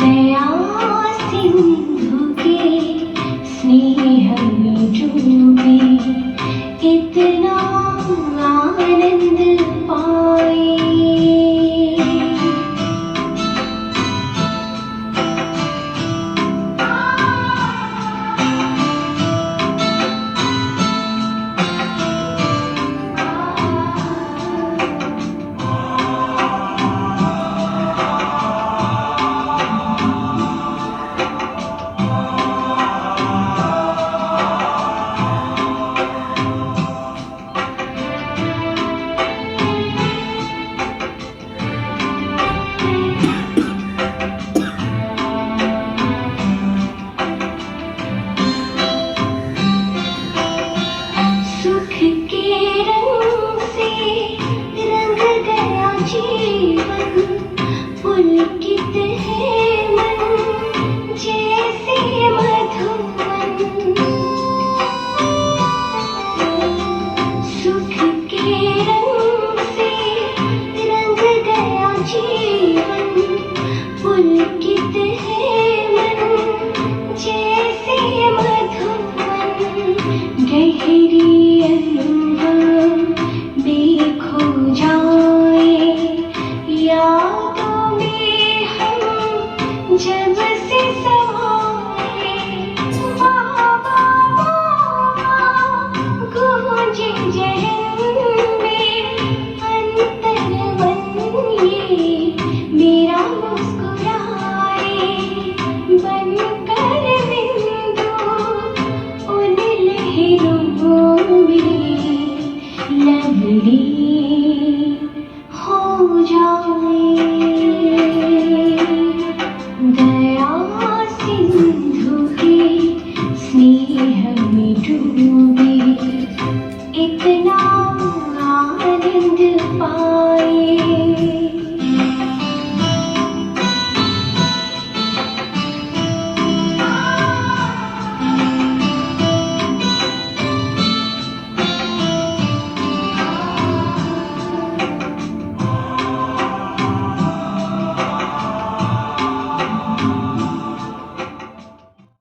C: दया सिंधु के स्नेह में डूबी इतना आनंद पाए। सुख के रंग से रंग गया जी